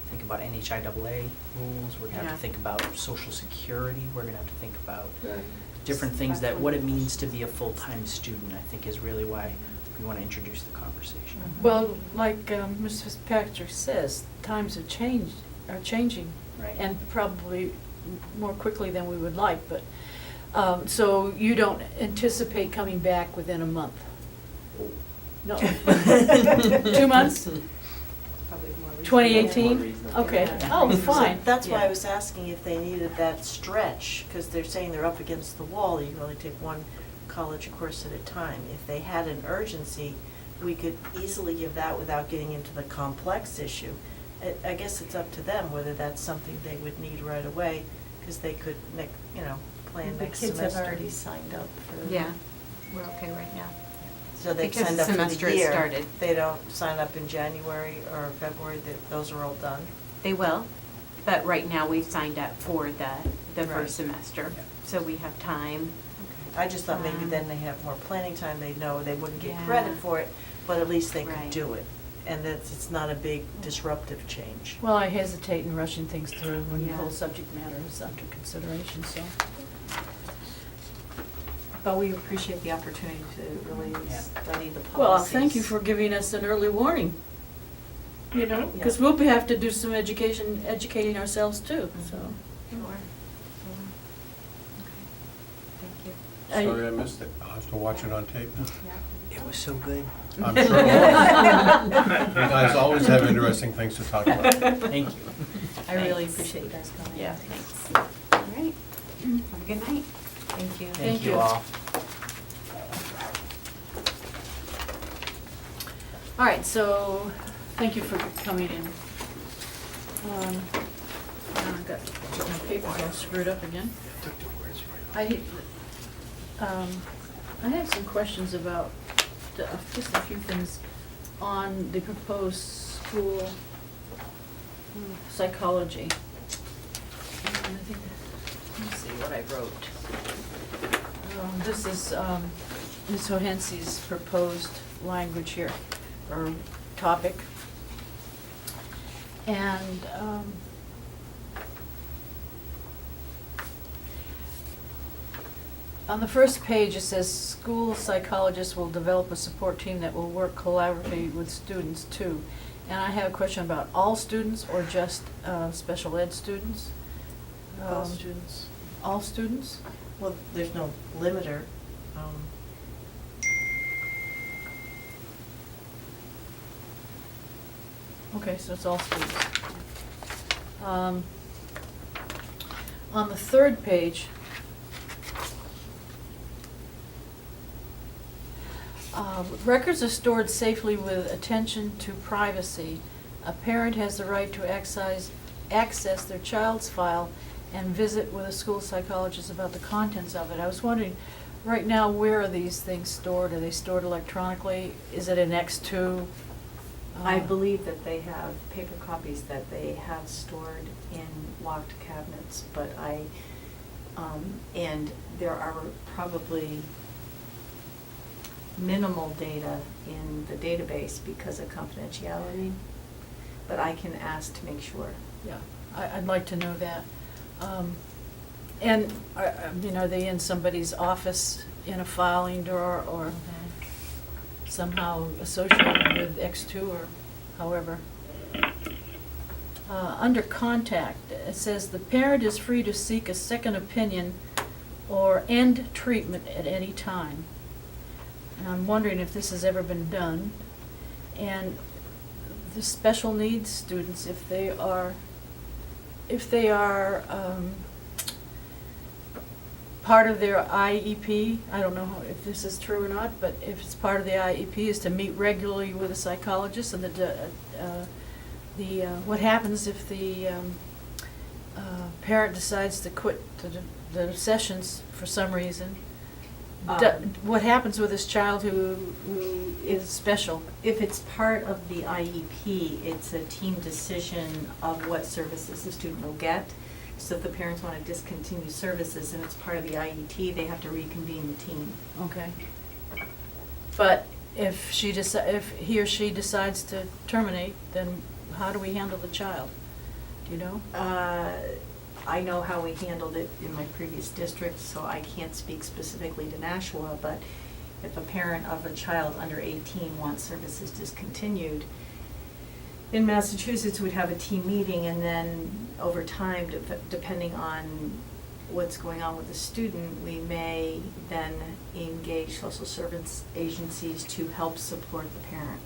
Speaker 5: think about NHIAA rules. We're gonna have
Speaker 3: Yeah.
Speaker 5: to think about Social Security. We're gonna have to think about
Speaker 1: Right.
Speaker 5: different things that what it means to be a full-time student, I think, is really why we want to introduce the conversation.
Speaker 1: Well, like Mrs. Patrick says, times are changing,
Speaker 5: Right.
Speaker 1: and probably more quickly than we would like, but, so you don't anticipate coming back within a month? No. 2 months?
Speaker 3: Probably more reasonable.
Speaker 1: 2018? Okay, oh,
Speaker 2: So
Speaker 1: fine.
Speaker 2: that's why I
Speaker 1: Yeah.
Speaker 2: was asking if they needed that stretch, because they're saying they're up against the wall, you can only take one college course at a time. If they had an urgency, we could easily give that without getting into the complex issue. I guess it's up to them whether that's something they would need right away, because they could, plan
Speaker 4: The
Speaker 2: next
Speaker 4: kids
Speaker 2: semester.
Speaker 4: have already signed up for.
Speaker 3: Yeah, we're okay right now.
Speaker 2: So they've
Speaker 3: Because
Speaker 2: signed
Speaker 3: the
Speaker 2: up for the
Speaker 3: semester has
Speaker 2: year.
Speaker 3: started.
Speaker 2: They don't sign up in January or February, those are all done.
Speaker 3: They will, but right now we've signed up for the
Speaker 2: Right.
Speaker 3: first semester,
Speaker 5: Yeah.
Speaker 3: so we have time.
Speaker 2: I just thought maybe
Speaker 3: Um,
Speaker 2: then they have more planning time, they know they wouldn't get
Speaker 3: Yeah.
Speaker 2: credit for it, but at least they could
Speaker 3: Right.
Speaker 2: do it. And it's not a big disruptive change.
Speaker 1: Well, I hesitate in rushing things through when the
Speaker 3: Yeah.
Speaker 1: whole subject matter is under consideration, so.
Speaker 4: But we appreciate the opportunity to really
Speaker 5: Yeah.
Speaker 4: study the policies.
Speaker 1: Well, thank you for giving us an early warning, you know, because
Speaker 4: Yeah.
Speaker 1: we'll have to do some educating ourselves too, so.
Speaker 3: Sure. Thank you.
Speaker 7: Sorry I missed it. I'll have to watch it on tape now.
Speaker 5: It was so good.
Speaker 7: I'm sure. You guys always have interesting things to talk about.
Speaker 5: Thank you.
Speaker 4: I really
Speaker 3: Thanks.
Speaker 4: appreciate you guys coming.
Speaker 3: Yeah, thanks. All right, have a good night.
Speaker 4: Thank you.
Speaker 1: Thank
Speaker 5: Thank you
Speaker 1: you.
Speaker 5: all.
Speaker 1: All right, so, thank you for coming in. Now I've got my papers all screwed up again. I have some questions about, just a few things on the proposed school psychology. I think, let me see what I wrote. This is Ms. Johansi's proposed language here, or topic. And On the first page, it says, school psychologists will develop a support team that will work collaboratively with students too. And I have a question about all students or just special ed students?
Speaker 2: All students.
Speaker 1: All students?
Speaker 2: Well, there's no limiter.
Speaker 1: Okay, so it's all students. On the third page, records are stored safely with attention to privacy. A parent has the right to access their child's file and visit with a school psychologist about the contents of it. I was wondering, right now, where are these things stored? Are they stored electronically? Is it in X2?
Speaker 4: I believe that they have paper copies that they have stored in locked cabinets, but and there are probably minimal data in the database because of confidentiality, but I can ask to make sure.
Speaker 1: Yeah, I'd like to know that. And, are they in somebody's office in a filing drawer or somehow associated with X2 or however? Under contact, it says the parent is free to seek a second opinion or end treatment at any time. And I'm wondering if this has ever been done. And the special needs students, if they are part of their IEP, I don't know if this is true or not, but if it's part of the IEP is to meet regularly with a psychologist, and what happens if the parent decides to quit the sessions for some reason? What happens with this child who is special?
Speaker 4: If it's part of the IEP, it's a team decision of what services the student will get. So if the parents want to discontinue services and it's part of the IET, they have to reconvene the team.
Speaker 1: Okay. But if he or she decides to terminate, then how do we handle the child? Do you know?
Speaker 4: I know how we handled it in my previous district, so I can't speak specifically to Nashua, but if a parent of a child under 18 wants services discontinued, in Massachusetts, we'd have a team meeting, and then over time, depending on what's going on with the student, we may then engage social service agencies to help support the parent.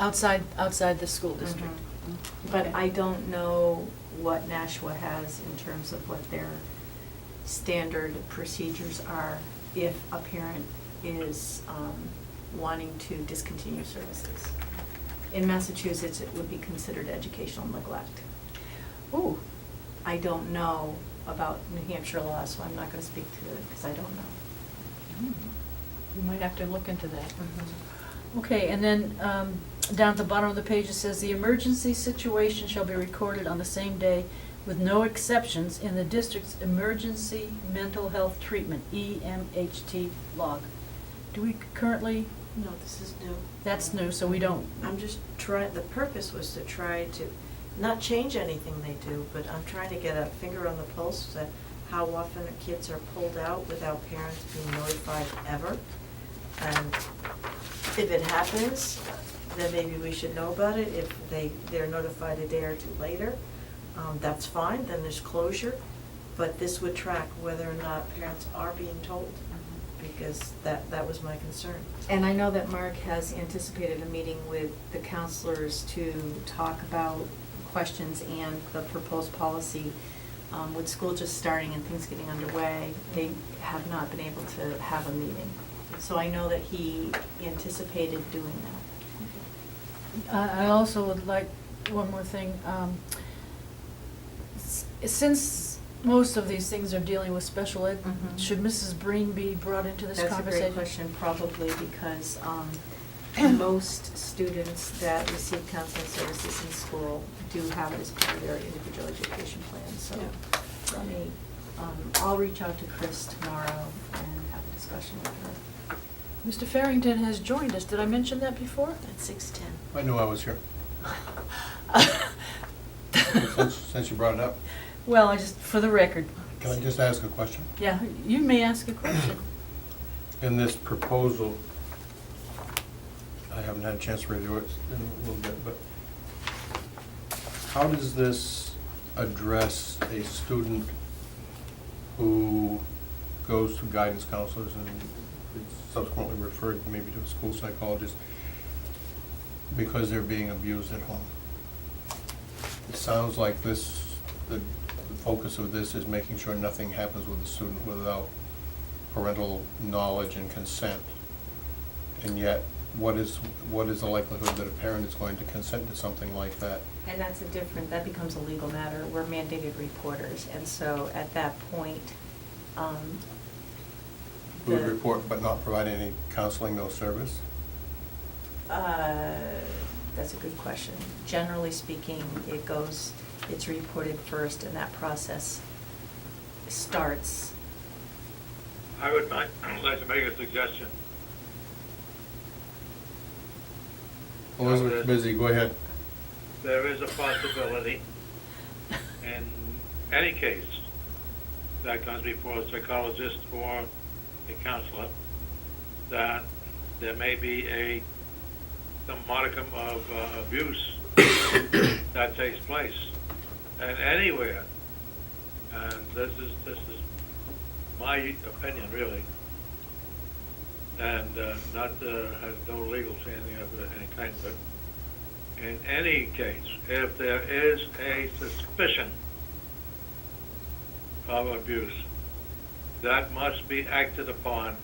Speaker 1: Outside the school district.
Speaker 4: Mhm. But I don't know what Nashua has in terms of what their standard procedures are if a parent is wanting to discontinue services. In Massachusetts, it would be considered educational neglect.
Speaker 1: Ooh.
Speaker 4: I don't know about New Hampshire law, so I'm not going to speak to it because I don't know.
Speaker 1: We might have to look into that. Okay, and then down at the bottom of the page, it says, the emergency situation shall be recorded on the same day with no exceptions in the district's emergency mental health treatment, EMHT log. Do we currently?
Speaker 2: No, this is new.
Speaker 1: That's new, so we don't.
Speaker 2: I'm just trying, the purpose was to try to not change anything they do, but I'm trying to get a finger on the pulse to how often kids are pulled out without parents being notified ever. And if it happens, then maybe we should know about it. If they're notified a day or two later, that's fine, then there's closure. But this would track whether or not parents are being told, because that was my concern.
Speaker 4: And I know that Mark has anticipated a meeting with the counselors to talk about questions and the proposed policy. With school just starting and things getting underway, they have not been able to have a meeting. So I know that he anticipated doing that.
Speaker 1: I also would like one more thing. Since most of these things are dealing with special ed,
Speaker 4: Mhm.
Speaker 1: should Mrs. Breen be brought into this conversation?
Speaker 4: That's a great question, probably because most students that receive counseling services in school do have it as part of their individual education plan. So let me, I'll reach out to Chris tomorrow and have a discussion with her.
Speaker 1: Mr. Farrington has joined us. Did I mention that before?
Speaker 2: At 6:10.
Speaker 7: I knew I was here, since you brought it up.
Speaker 1: Well, I just, for the record,
Speaker 7: Can I just ask a question?
Speaker 1: Yeah, you may ask a question.
Speaker 7: In this proposal, I haven't had a chance to review it in a little bit, but how does this address a student who goes to guidance counselors and is subsequently referred maybe to a school psychologist because they're being abused at home? It sounds like this, the focus of this is making sure nothing happens with the student without parental knowledge and consent. And yet, what is the likelihood that a parent is going to consent to something like that?
Speaker 4: And that becomes a legal matter. We're mandated reporters, and so at that point,
Speaker 7: Who would report but not provide any counseling, no service?
Speaker 4: That's a good question. Generally speaking, it's reported first, and that process starts.
Speaker 6: I would like to make a suggestion.
Speaker 7: Elizabeth's busy, go ahead.
Speaker 6: There is a possibility, in any case, that comes before a psychologist or a counselor, that there may be some modicum of abuse that takes place, and anywhere. And this is my opinion, really, and has no legal standing of any kind. But in any case, if there is a suspicion of abuse, that must be acted upon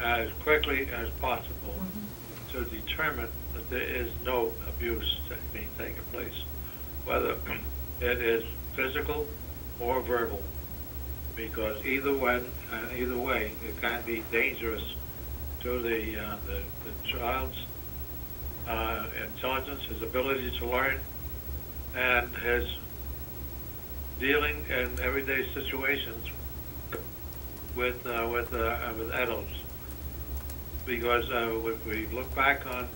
Speaker 6: as quickly as possible to determine that there is no abuse being taken place, whether it is physical or verbal, because either way, it can be dangerous to the child's intelligence, his ability to learn, and his dealing in everyday situations with adults. Because if we look back on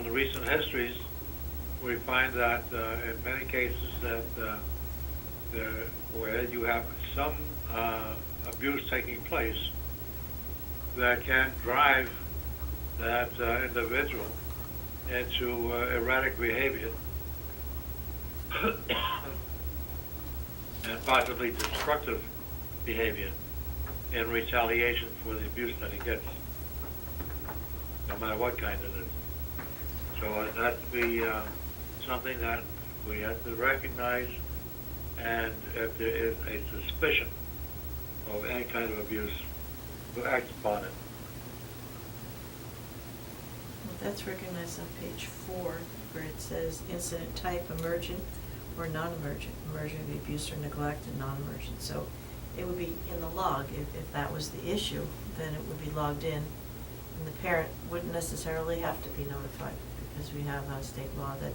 Speaker 6: the recent histories, we find that in many cases that where you have some abuse taking place, that can drive that individual into erratic behavior and possibly destructive behavior in retaliation for the abuse that he gets, no matter what kind it is. So it has to be something that we have to recognize, and if there is a suspicion of any kind of abuse, to act upon it.
Speaker 2: Well, that's recognized on page 4, where it says incident type, emergent or non-emergent. Emergent would be abuse or neglect, and non-emergent. So it would be in the log. If that was the issue, then it would be logged in, and the parent wouldn't necessarily have to be notified, because we have a state law that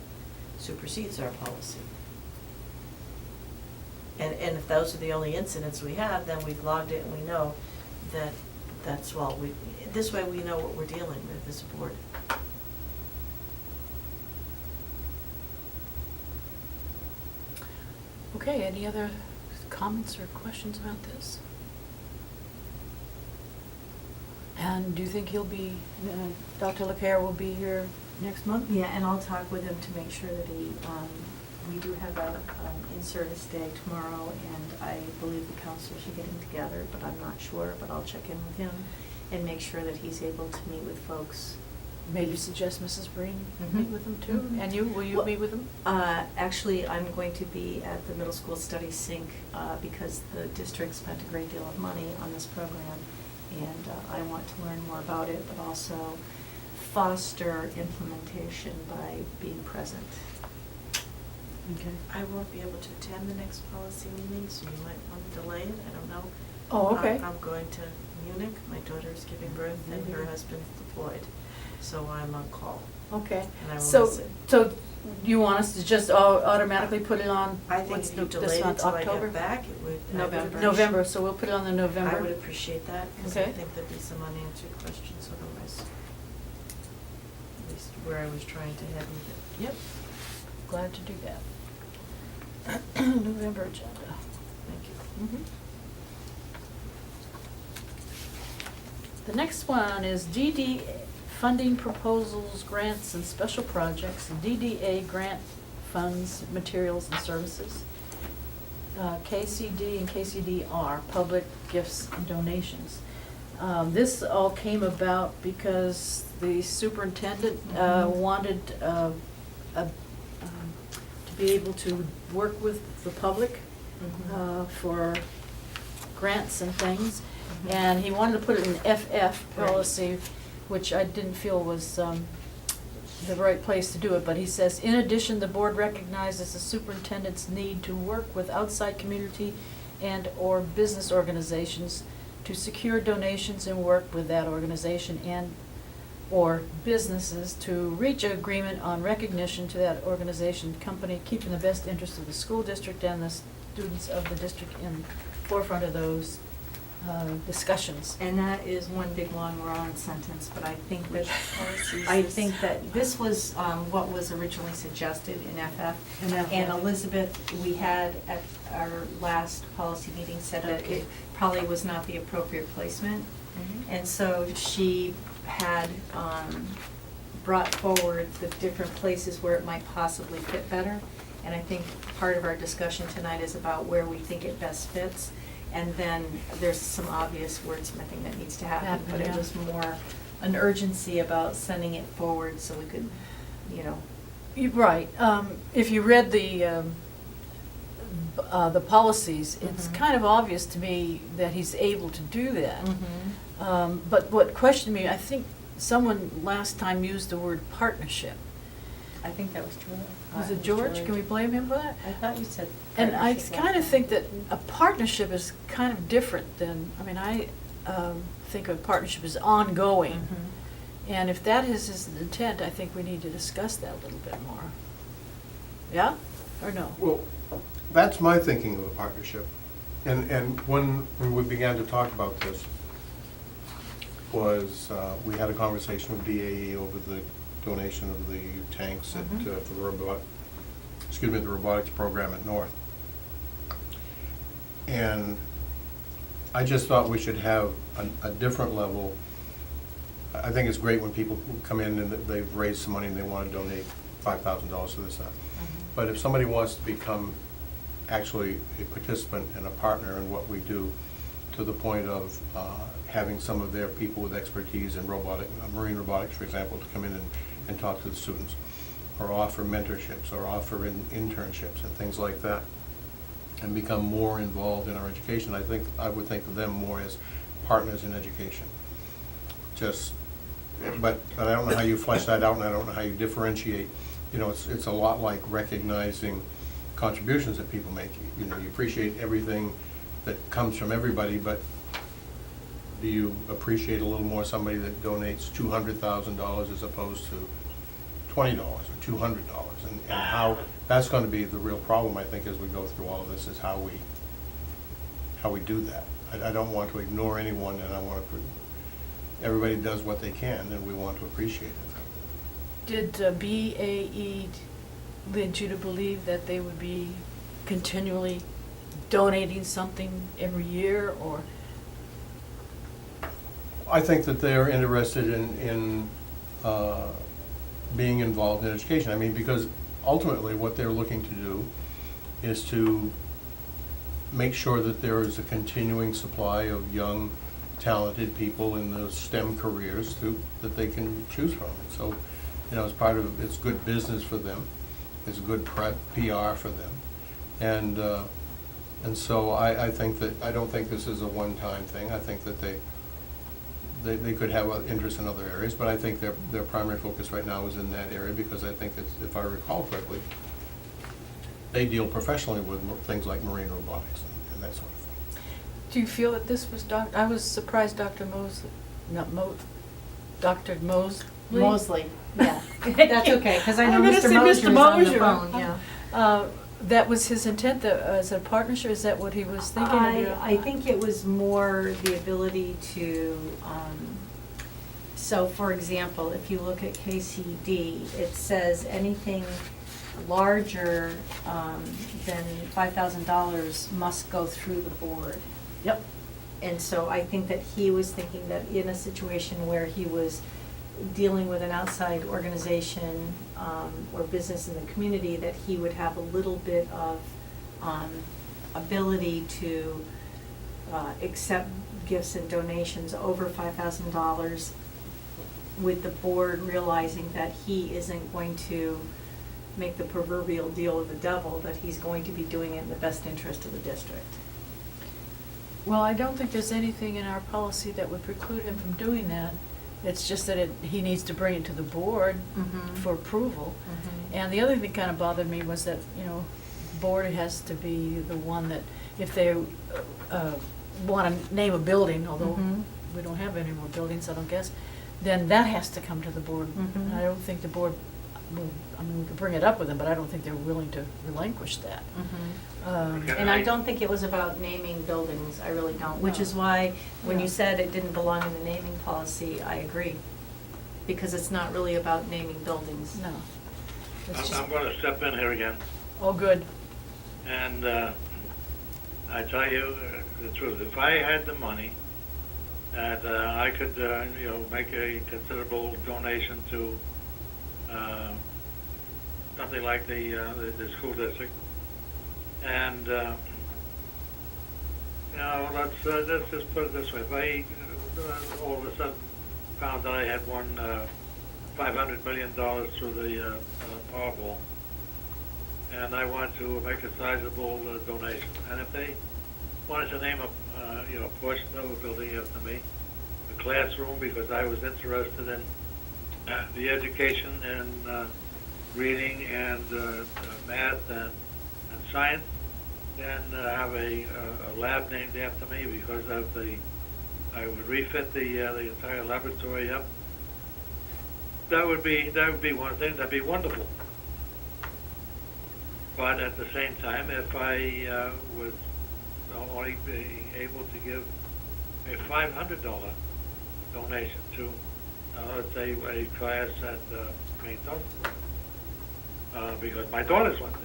Speaker 2: supersedes our policy. And if those are the only incidents we have, then we've logged it and we know that that's, well, this way we know what we're dealing with as a board.
Speaker 1: Okay, any other comments or questions about this? And do you think he'll be, Dr. LeCare will be here next month?
Speaker 4: Yeah, and I'll talk with him to make sure that we do have a in-service day tomorrow, and I believe the counselors are getting together, but I'm not sure, but I'll check in with him and make sure that he's able to meet with folks.
Speaker 1: Maybe suggest Mrs. Breen
Speaker 4: Mhm.
Speaker 1: meet with them too?
Speaker 4: Mhm.
Speaker 1: And you, will you
Speaker 4: Well,
Speaker 1: meet with them?
Speaker 4: Actually, I'm going to be at the middle school study sync because the district spent a great deal of money on this program, and I want to learn more about it, but also foster implementation by being present.
Speaker 1: Okay.
Speaker 2: I won't be able to attend the next policy meeting, so you might want to delay it, I don't know.
Speaker 1: Oh, okay.
Speaker 2: I'm going to Munich, my daughter is giving birth, and her husband's deployed, so I'm on call.
Speaker 1: Okay.
Speaker 2: And I will
Speaker 1: So,
Speaker 2: listen.
Speaker 1: so you want us to just automatically put it on,
Speaker 2: I think
Speaker 1: what's
Speaker 2: if you
Speaker 1: this
Speaker 2: delayed it
Speaker 1: month,
Speaker 2: till I
Speaker 1: October?
Speaker 2: get back, it would. I would
Speaker 4: November.
Speaker 2: appreciate-
Speaker 1: November, so we'll put it on the November.
Speaker 2: I would appreciate that, because I
Speaker 1: Okay.
Speaker 2: think there'd be some unanswered questions otherwise. At least where I was trying to head with it.
Speaker 1: Yep, glad to do that. November agenda. Thank you. The next one is DD funding proposals, grants, and special projects, DDA grant funds, materials and services. KCD and KCDR, public gifts and donations. This all came about because the superintendent wanted to be able to work with the public for grants and things. And he wanted to put it in FF policy, which I didn't feel was the right place to do it, but he says, in addition, the board recognizes the superintendent's need to work with outside community and/or business organizations to secure donations and work with that organization and/or businesses to reach an agreement on recognition to that organization, company, keeping the best interest of the school district and the students of the district in forefront of those discussions.
Speaker 4: And that is one big long wrong sentence, but I think that,
Speaker 1: policies
Speaker 4: I
Speaker 1: is-
Speaker 4: think that this was what was originally suggested in FF.
Speaker 1: In FF.
Speaker 4: And Elizabeth, we had at our last policy meeting said that
Speaker 1: Okay.
Speaker 4: it probably was not the appropriate placement. And so she had brought forward the different places where it might possibly fit better. And I think part of our discussion tonight is about where we think it best fits. And then there's some obvious wordsmithing that needs to happen, but it
Speaker 1: yeah.
Speaker 4: was more an urgency about sending it forward so we could,
Speaker 1: Right. If you read the policies, it's
Speaker 4: Mhm.
Speaker 1: kind of obvious to me that he's able to do that.
Speaker 4: Mm-hmm.
Speaker 1: But what questioned me, I think someone last time used the word partnership.
Speaker 4: I think that was George.
Speaker 1: Was it George? Can we blame him for that?
Speaker 4: I thought you said.
Speaker 1: And I
Speaker 4: partnership
Speaker 1: kind of
Speaker 4: last
Speaker 1: think
Speaker 4: time.
Speaker 1: that a partnership is kind of different than, I think of a partnership as ongoing.
Speaker 4: Mhm.
Speaker 1: And if that is his intent, I think we need to discuss that a little bit more. Yeah, or no?
Speaker 7: Well, that's my thinking of a partnership. And when we began to talk about this, was, we had a conversation with BAE over the donation of the tanks at,
Speaker 4: Mhm.
Speaker 7: for the robotics program at North. And I just thought we should have a different level. I think it's great when people come in and they've raised some money and they want to donate $5,000 to this, that. But if somebody wants to become actually a participant and a partner in what we do, to the point of having some of their people with expertise in marine robotics, for example, to come in and talk to the students, or offer mentorships, or offer internships and things like that, and become more involved in our education, I would think of them more as partners in education. But I don't know how you flesh that out, and I don't know how you differentiate. It's a lot like recognizing contributions that people make. You appreciate everything that comes from everybody, but do you appreciate a little more somebody that donates $200,000 as opposed to $20 or $200? And how, that's going to be the real problem, I think, as we go through all of this, is how we do that. I don't want to ignore anyone, and I want to, everybody does what they can, and we want to appreciate it.
Speaker 1: Did BAE lead you to believe that they would be continually donating something every year, or?
Speaker 7: I think that they're interested in being involved in education. Because ultimately what they're looking to do is to make sure that there is a continuing supply of young, talented people in the STEM careers that they can choose from. And so, it's part of, it's good business for them, it's good PR for them. And so I think that, I don't think this is a one-time thing. I think that they could have an interest in other areas, but I think their primary focus right now is in that area, because I think it's, if I recall correctly, they deal professionally with things like marine robotics and that sort of thing.
Speaker 1: Do you feel that this was I was surprised Dr. Dr.
Speaker 4: Mosley, yeah. That's okay, because I know
Speaker 1: I'm gonna
Speaker 4: Mr.
Speaker 1: say
Speaker 4: Mosier is
Speaker 1: Mr.
Speaker 4: on the
Speaker 1: Mosier.
Speaker 4: phone, yeah.
Speaker 1: That was his intent, as a partnership, is that what he was thinking of doing?
Speaker 4: I think it was more the ability to, so for example, if you look at KCD, it says anything larger than $5,000 must go through the board.
Speaker 1: Yep.
Speaker 4: And so I think that he was thinking that in a situation where he was dealing with an outside organization or business in the community, that he would have a little bit of ability to accept gifts and donations over $5,000, with the board realizing that he isn't going to make the proverbial deal with the devil, that he's going to be doing it in the best interest of the district.
Speaker 1: Well, I don't think there's anything in our policy that would preclude him from doing that. It's just that he needs to bring it to the board
Speaker 4: Mhm.
Speaker 1: for approval.
Speaker 4: Mhm.
Speaker 1: And the other thing that kind of bothered me was that, board has to be the one that, if they want to name a building, although
Speaker 4: Mhm.
Speaker 1: we don't have any more buildings, I don't guess, then that has to come to the board.
Speaker 4: Mhm.
Speaker 1: And I don't think the board will, we could bring it up with them, but I don't think they're willing to relinquish that.
Speaker 6: Okay.
Speaker 4: And I don't think it was about naming buildings, I really don't, which
Speaker 1: No.
Speaker 4: is why, when you
Speaker 1: Yeah.
Speaker 4: said it didn't belong in the naming policy, I agree. Because it's not really about naming buildings.
Speaker 1: No. It's just,
Speaker 6: I'm gonna step in here again,
Speaker 1: oh, good.
Speaker 6: and I tell you the truth, if I had the money, and I could, make a considerable donation to something like the school district, and let's just put it this way: if I all of a sudden found that I had won $500 million through the Powerball, and I want to make a sizable donation, and if they wanted to name a portion of a building after me, a classroom, because I was interested in the education and reading and math and science, then have a lab named after me because of I would refit the entire laboratory up. That would be one thing. That'd be wonderful. But at the same time, if I was only being able to give a $500 donation to, let's say, a class at Maine Dunstable, because my daughters went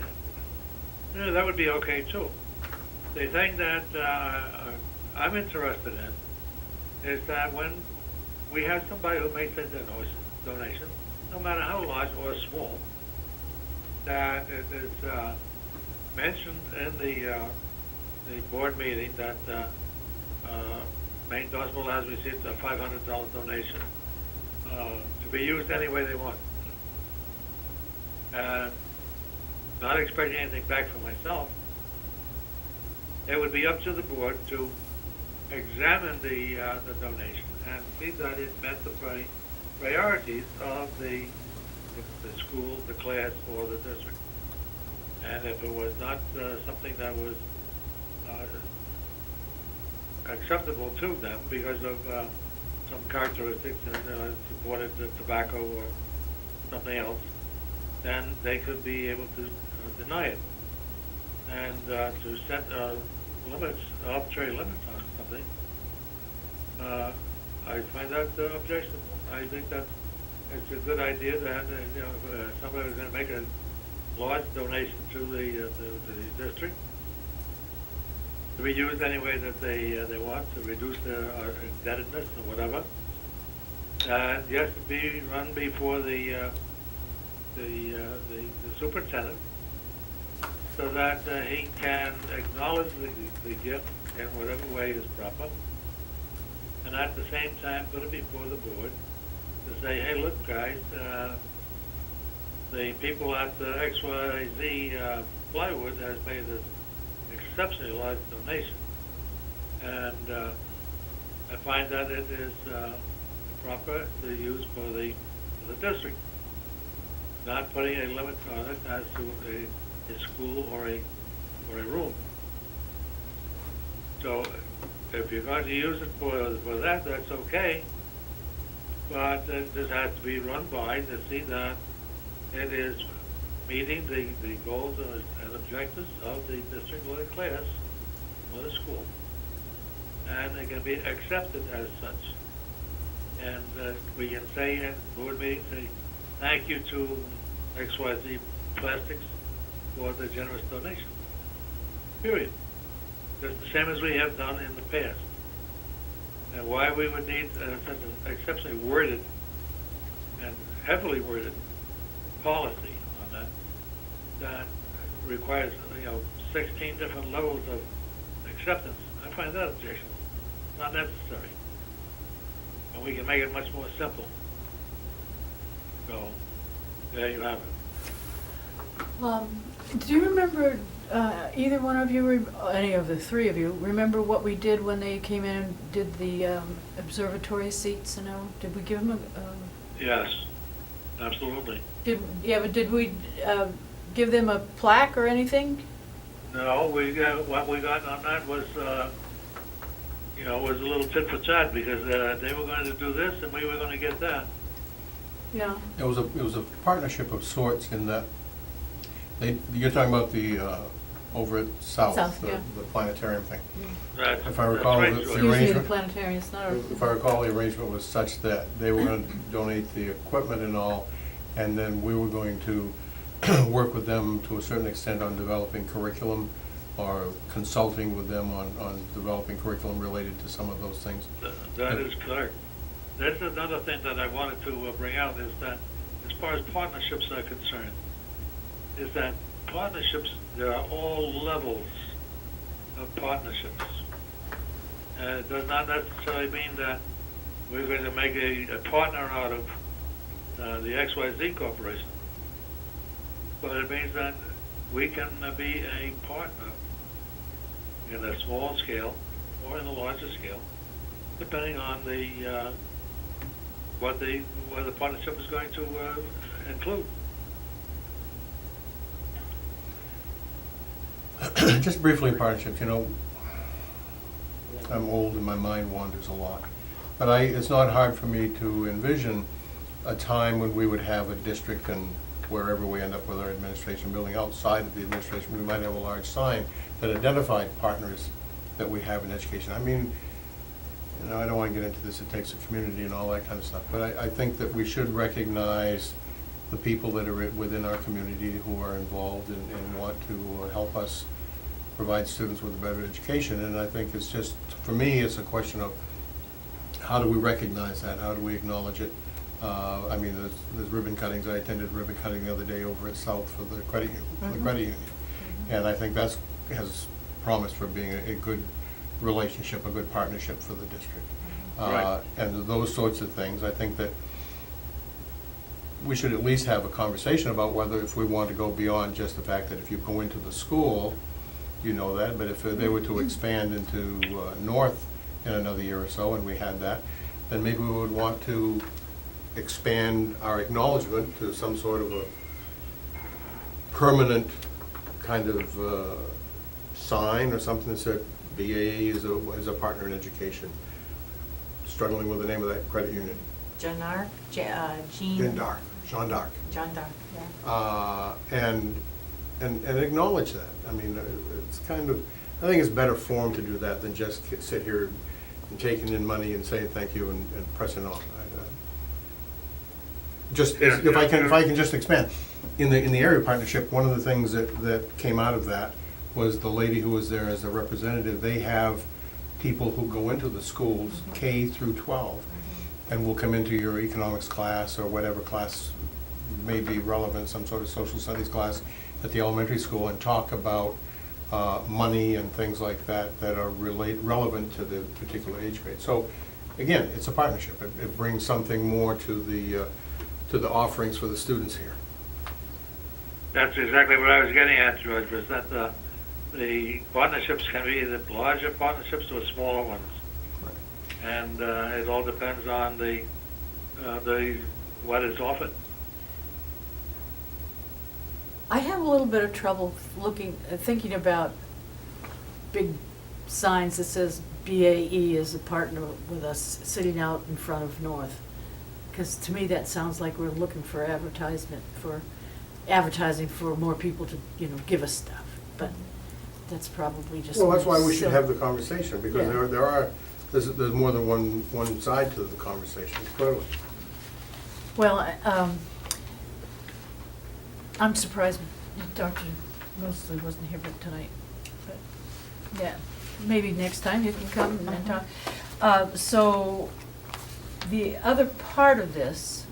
Speaker 6: there, that would be okay too. The thing that I'm interested in is that when we have somebody who makes a donation, no matter how large or small, that it is mentioned in the board meeting that Maine Dunstable has received a $500 donation to be used any way they want. And not expecting anything back from myself, it would be up to the board to examine the donation and see that it met the priorities of the school, the class, or the district. And if it was not something that was acceptable to them because of some characteristics and supported the tobacco or something else, then they could be able to deny it. And to set limits, arbitrary limits on something, I find that objectionable. I think that it's a good idea that if somebody was going to make a large donation to the district, to be used any way that they want to reduce their indebtedness or whatever. Yes, to be run before the superintendent, so that he can acknowledge the gift in whatever way is proper, and at the same time put it before the board to say, hey, look, guys, the people at XYZ Plywood has made this exceptionally large donation, and I find that it is proper to use for the district, not putting a limit on it as to a school or a room. So if you're going to use it for that, that's okay, but this has to be run by to see that it is meeting the goals and objectives of the district or the class or the school, and it can be accepted as such. And we can say in board meetings, say thank you to XYZ plastics for the generous donation. Period. Just the same as we have done in the past. And why we would need such an exceptionally worded and heavily worded policy on that, that requires, 16 different levels of acceptance, I find that objectionable. Not necessary. And we can make it much more simple. So, there you have it.
Speaker 1: Do you remember, either one of you, any of the three of you, remember what we did when they came in and did the observatory seats, Did we give them
Speaker 6: Yes, absolutely.
Speaker 1: but did we give them a plaque or anything?
Speaker 6: No, what we got on that was, was a little tit for tat, because they were going to do this and we were going to get that.
Speaker 1: Yeah.
Speaker 7: It was a partnership of sorts in that, you're talking about the, over at South,
Speaker 1: Yeah.
Speaker 7: the planetarium thing.
Speaker 6: That's,
Speaker 7: If I recall,
Speaker 6: that's right,
Speaker 7: the
Speaker 6: George.
Speaker 1: Excuse me, the
Speaker 7: arrangement-
Speaker 1: planetarium, it's not
Speaker 7: If I recall, the arrangement was such that they were going to donate the equipment and all, and then we were going to work with them to a certain extent on developing curriculum, or consulting with them on developing curriculum related to some of those things.
Speaker 6: That is correct. That's another thing that I wanted to bring out, is that as far as partnerships are concerned, is that partnerships, there are all levels of partnerships. And it does not necessarily mean that we're going to make a partner out of the XYZ Corporation. But it means that we can be a partner in a small scale or in a larger scale, depending on the what the partnership is going to include.
Speaker 7: Just briefly, partnerships, I'm old and my mind wanders a lot. But it's not hard for me to envision a time when we would have a district, and wherever we end up with our administration building, outside of the administration, we might have a large sign that identified partners that we have in education. I mean, I don't want to get into this, it takes a community and all that kind of stuff, but I think that we should recognize the people that are within our community who are involved and want to help us provide students with a better education. And I think it's just, for me, it's a question of how do we recognize that? How do we acknowledge it? I mean, there's ribbon cuttings. I attended ribbon cutting the other day over at South for the credit union. And I think has promised for being a good relationship, a good partnership for the district.
Speaker 6: Right.
Speaker 7: And those sorts of things, I think that we should at least have a conversation about whether, if we want to go beyond just the fact that if you go into the school, you know that, but if they were to expand into North in another year or so, and we had that, then maybe we would want to expand our acknowledgement to some sort of a permanent kind of sign or something that said BAE is a partner in education. Struggling with the name of that credit union.
Speaker 3: Jean D'Arc.
Speaker 7: Jean d'Arc.
Speaker 3: John D'Arc, yeah.
Speaker 7: And acknowledge that. I mean, it's kind of, I think it's better form to do that than just sit here and taking in money and saying thank you and pressing on. If I can just expand, in the area partnership, one of the things that came out of that was the lady who was there as a representative. They have people who go into the schools, K through 12, and will come into your economics class or whatever class may be relevant, some sort of social studies class at the elementary school, and talk about money and things like that that are relevant to the particular age grade. So again, it's a partnership. It brings something more to the offerings for the students here.
Speaker 6: That's exactly what I was getting at, George, was that the partnerships can be either larger partnerships or smaller ones.
Speaker 7: Right.
Speaker 6: And it all depends on the what is offered.
Speaker 1: I have a little bit of trouble thinking about big signs that says BAE is a partner with us sitting out in front of North. Because to me, that sounds like we're looking for advertising for more people to, give us stuff. But that's probably just.
Speaker 7: Well, that's why we should
Speaker 1: silly.
Speaker 7: have the conversation, because
Speaker 1: Yeah.
Speaker 7: there's more than one side to the conversation, clearly.
Speaker 1: Well, I'm surprised Dr. Mosley wasn't here but tonight. But, yeah, maybe next time you can come and talk. So, the other part of this,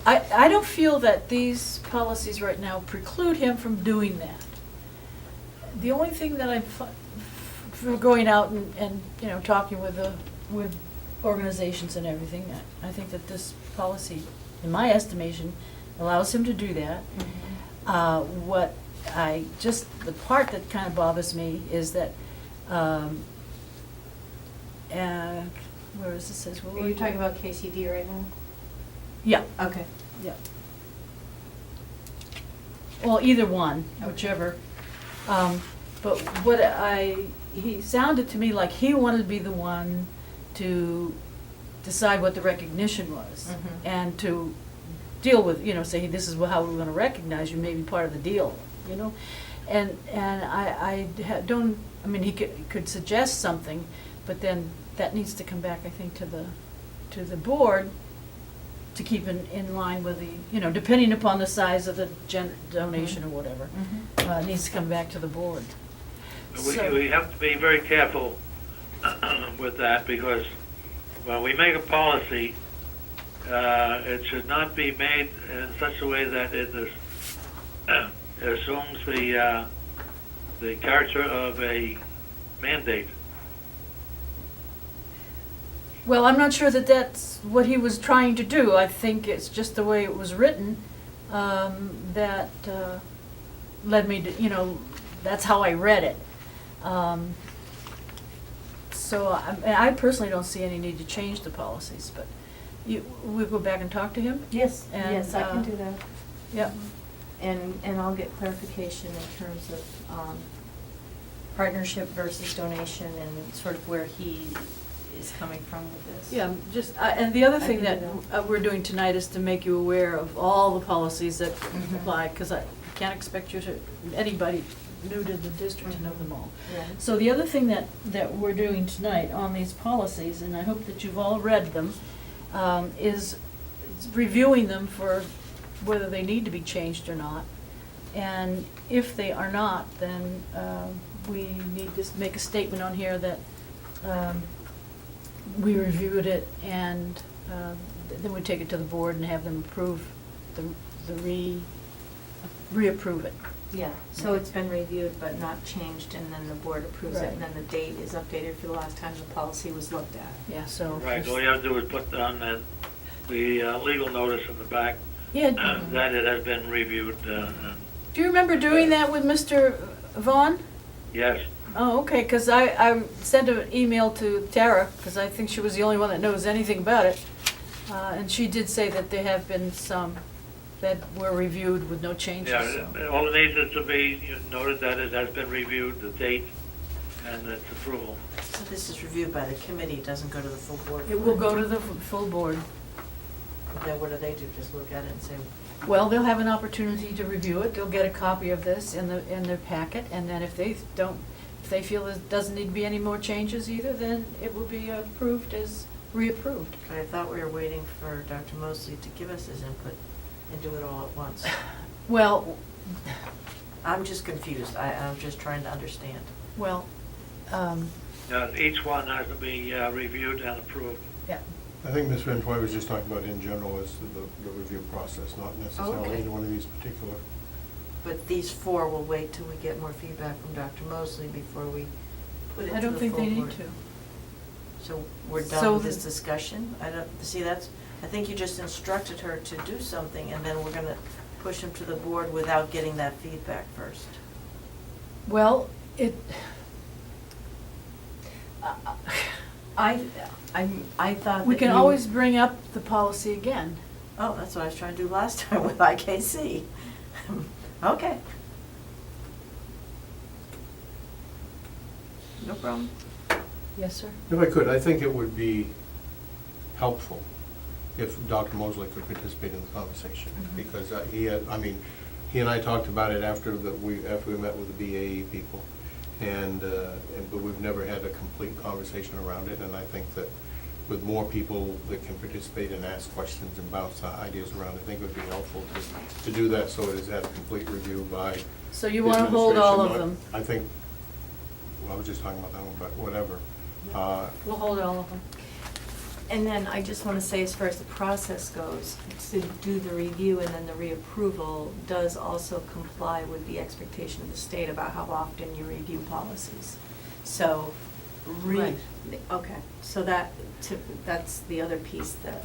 Speaker 1: I don't feel that these policies right now preclude him from doing that. The only thing that from going out and, you know, talking with organizations and everything, I think that this policy, in my estimation, allows him to do that. The part that kind of bothers me is that, where is this says?
Speaker 4: Are you talking about KCD right now?
Speaker 1: Yeah,
Speaker 4: Okay.
Speaker 1: yeah. Well, either one, whichever. But he sounded to me like he wanted to be the one to decide what the recognition was. And to deal with, you know, say, this is how we're gonna recognize you, maybe part of the deal, you know? And I mean, he could suggest something, but then that needs to come back, I think, to the board to keep in line with the, you know, depending upon the size of the donation or whatever, needs to come back to the board.
Speaker 6: We have to be very careful with that, because when we make a policy, it should not be made in such a way that it assumes the character of a mandate.
Speaker 1: Well, I'm not sure that that's what he was trying to do. I think it's just the way it was written that led me to, you know, that's how I read it. So I personally don't see any need to change the policies, but we'll go back and talk to him?
Speaker 4: Yes,
Speaker 1: And,
Speaker 4: yes, I can do that.
Speaker 1: Yep.
Speaker 4: And I'll get clarification in terms of partnership versus donation and sort of where he is coming from with this.
Speaker 1: Yeah, just, and the other
Speaker 4: I
Speaker 1: thing
Speaker 4: can
Speaker 1: that
Speaker 4: do that.
Speaker 1: we're doing tonight is to make you aware of all the policies that
Speaker 4: Mhm.
Speaker 1: apply, because I can't expect anybody new to the district to know them all.
Speaker 4: Right.
Speaker 1: So the other thing that we're doing tonight on these policies, and I hope that you've all read them, is reviewing them for whether they need to be changed or not. And if they are not, then we need to make a statement on here that we reviewed it, and then we take it to the board and have them approve reapprove it.
Speaker 4: Yeah, so it's been reviewed but not changed, and then the board approves it, and then the date is updated for the last time the policy was looked at.
Speaker 1: Yeah, so.
Speaker 6: Right, all you have to do is put on the legal notice in the back
Speaker 1: Yeah.
Speaker 6: that it has been reviewed.
Speaker 1: Do you remember doing that with Mr. Vaughn?
Speaker 6: Yes.
Speaker 1: Oh, okay, because I sent an email to Tara, because I think she was the only one that knows anything about it. And she did say that there have been some that were reviewed with no changes.
Speaker 6: Yeah,
Speaker 1: So.
Speaker 6: all it needs is to be noted that it has been reviewed, the date, and its approval.
Speaker 2: So this is reviewed by the committee, it doesn't go to the full board?
Speaker 1: It will go to the full board.
Speaker 2: Then what do? Just look at it and say,
Speaker 1: Well, they'll have an opportunity to review it. They'll get a copy of this in their packet, and then if they feel there doesn't need to be any more changes either, then it will be approved as reapproved.
Speaker 2: but I thought we were waiting for Dr. Mosley to give us his input and do it all at once.
Speaker 1: Well,
Speaker 2: I'm just confused, I'm just trying to understand.
Speaker 1: well,
Speaker 6: Each one has to be reviewed and approved.
Speaker 1: yeah.
Speaker 7: I think Ms. Rentoy was just talking about in general as the review process, not necessarily
Speaker 2: Okay.
Speaker 7: any one of these particular.
Speaker 2: But these four will wait till we get more feedback from Dr. Mosley before we put it
Speaker 1: I
Speaker 2: to
Speaker 1: don't
Speaker 2: the
Speaker 1: think
Speaker 2: full
Speaker 1: they
Speaker 2: board.
Speaker 1: need to.
Speaker 2: So we're
Speaker 1: So
Speaker 2: done with
Speaker 1: the-
Speaker 2: this discussion? I think you just instructed her to do something, and then we're gonna push him to the board without getting that feedback first.
Speaker 1: Well,
Speaker 2: I thought
Speaker 1: we
Speaker 2: that
Speaker 1: can
Speaker 2: you-
Speaker 1: always bring up the policy again.
Speaker 2: Oh, that's what I was trying to do last time with IKC. Okay. No problem.
Speaker 1: Yes, sir?
Speaker 7: If I could, I think it would be helpful if Dr. Mosley could participate in the conversation, because he and I talked about it after we met with the BAE people, but we've never had a complete conversation around it, and I think that with more people that can participate and ask questions and bounce ideas around. I think it would be helpful to do that so it is at a complete review by
Speaker 1: So you
Speaker 7: the
Speaker 1: want to hold all of
Speaker 7: administration.
Speaker 1: them?
Speaker 7: I think, well, I was just talking about that one, but whatever.
Speaker 1: We'll hold all of them.
Speaker 4: And then I just want to say, as far as the process goes, to do the review and then the reapproval does also comply with the expectation of the state about how often you review policies. So,
Speaker 1: Right.
Speaker 4: okay, so that's the other piece that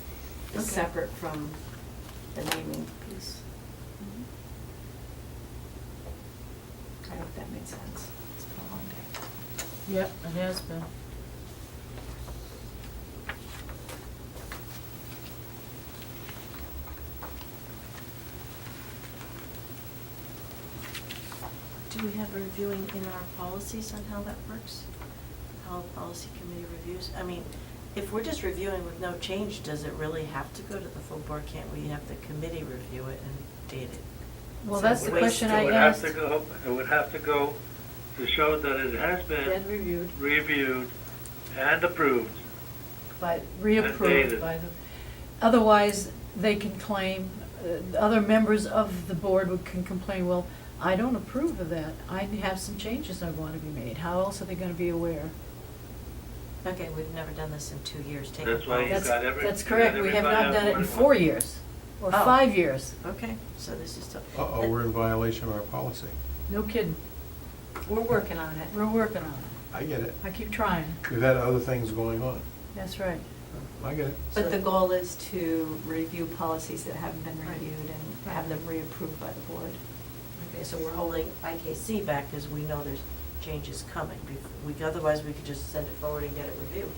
Speaker 4: is
Speaker 1: Okay.
Speaker 4: separate from the naming piece. I hope that made sense. It's been a long day.
Speaker 1: Yep, it has been.
Speaker 2: Do we have a reviewing in our policies on how that works? How the policy committee reviews? I mean, if we're just reviewing with no change, does it really have to go to the full board? Can't we have the committee review it and date it?
Speaker 1: Well,
Speaker 2: So
Speaker 1: that's the
Speaker 2: waste-
Speaker 1: question I
Speaker 6: It
Speaker 1: asked.
Speaker 6: would have to go to show that it has
Speaker 1: Been
Speaker 6: been
Speaker 1: reviewed,
Speaker 6: reviewed and approved.
Speaker 1: but reapproved
Speaker 6: dated.
Speaker 1: by the, otherwise, they can claim, other members of the board can complain, well, I don't approve of that. I have some changes I want to be made. How else are they going to be aware?
Speaker 2: Okay, we've never done this in 2 years. Take a
Speaker 6: That's why you
Speaker 2: policy.
Speaker 6: got every.
Speaker 1: That's
Speaker 6: you
Speaker 1: correct.
Speaker 6: got
Speaker 1: We have
Speaker 6: everybody
Speaker 1: not
Speaker 6: on
Speaker 1: done it
Speaker 6: board
Speaker 1: in
Speaker 6: at
Speaker 1: 4
Speaker 6: once.
Speaker 1: years or
Speaker 2: Oh.
Speaker 1: 5 years.
Speaker 2: Okay, so this is.
Speaker 7: Uh-oh, we're in violation of our policy.
Speaker 1: No kidding.
Speaker 4: We're working on it.
Speaker 1: We're working on it.
Speaker 7: I get it.
Speaker 1: I keep trying.
Speaker 7: We've had other things going on.
Speaker 1: That's right.
Speaker 7: I get it.
Speaker 4: But the goal is to review policies that haven't been
Speaker 2: Right.
Speaker 4: reviewed and have them reapproved by the board.
Speaker 2: Okay, so we're holding IKC back because we know there's changes coming. Otherwise, we could just send it forward and get it reviewed.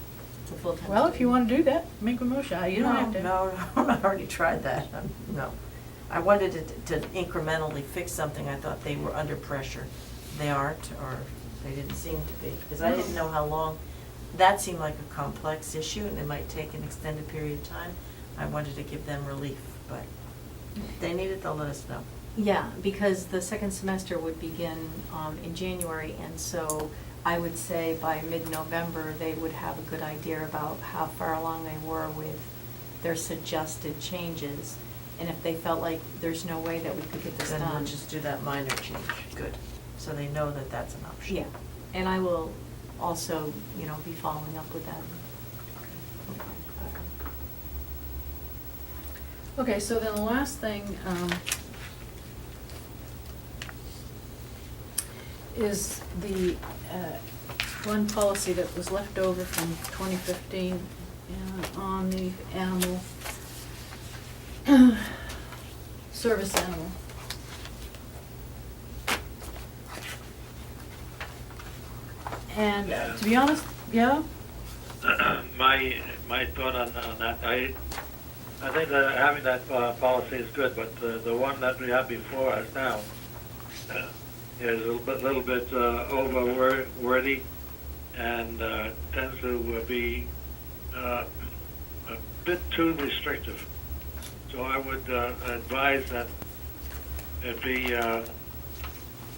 Speaker 4: It's a full-time
Speaker 1: Well, if you
Speaker 4: student.
Speaker 1: want to do that, make a motion. You don't have to.
Speaker 2: No, I already tried that. No. I wanted to incrementally fix something. I thought they were under pressure. They aren't, or they didn't seem to be, because I didn't know how long. That seemed like a complex issue, and it might take an extended period of time. I wanted to give them relief, but if they need it, they'll let us know.
Speaker 4: Yeah, because the second semester would begin in January, and so I would say by mid-November, they would have a good idea about how far along they were with their suggested changes. And if they felt like there's no way that we could get this
Speaker 2: Then we'll
Speaker 4: done.
Speaker 2: just do that minor change. Good. So they know that that's an option.
Speaker 4: Yeah, and I will also, be following up with them.
Speaker 1: Okay, so then the last thing is the one policy that was left over from 2015 on the animal, service animal. And to be honest, yeah,
Speaker 6: My thought on that, I think that having that policy is good, but the one that we have before us now is a little bit over wordy and tends to be a bit too restrictive. So I would advise that it be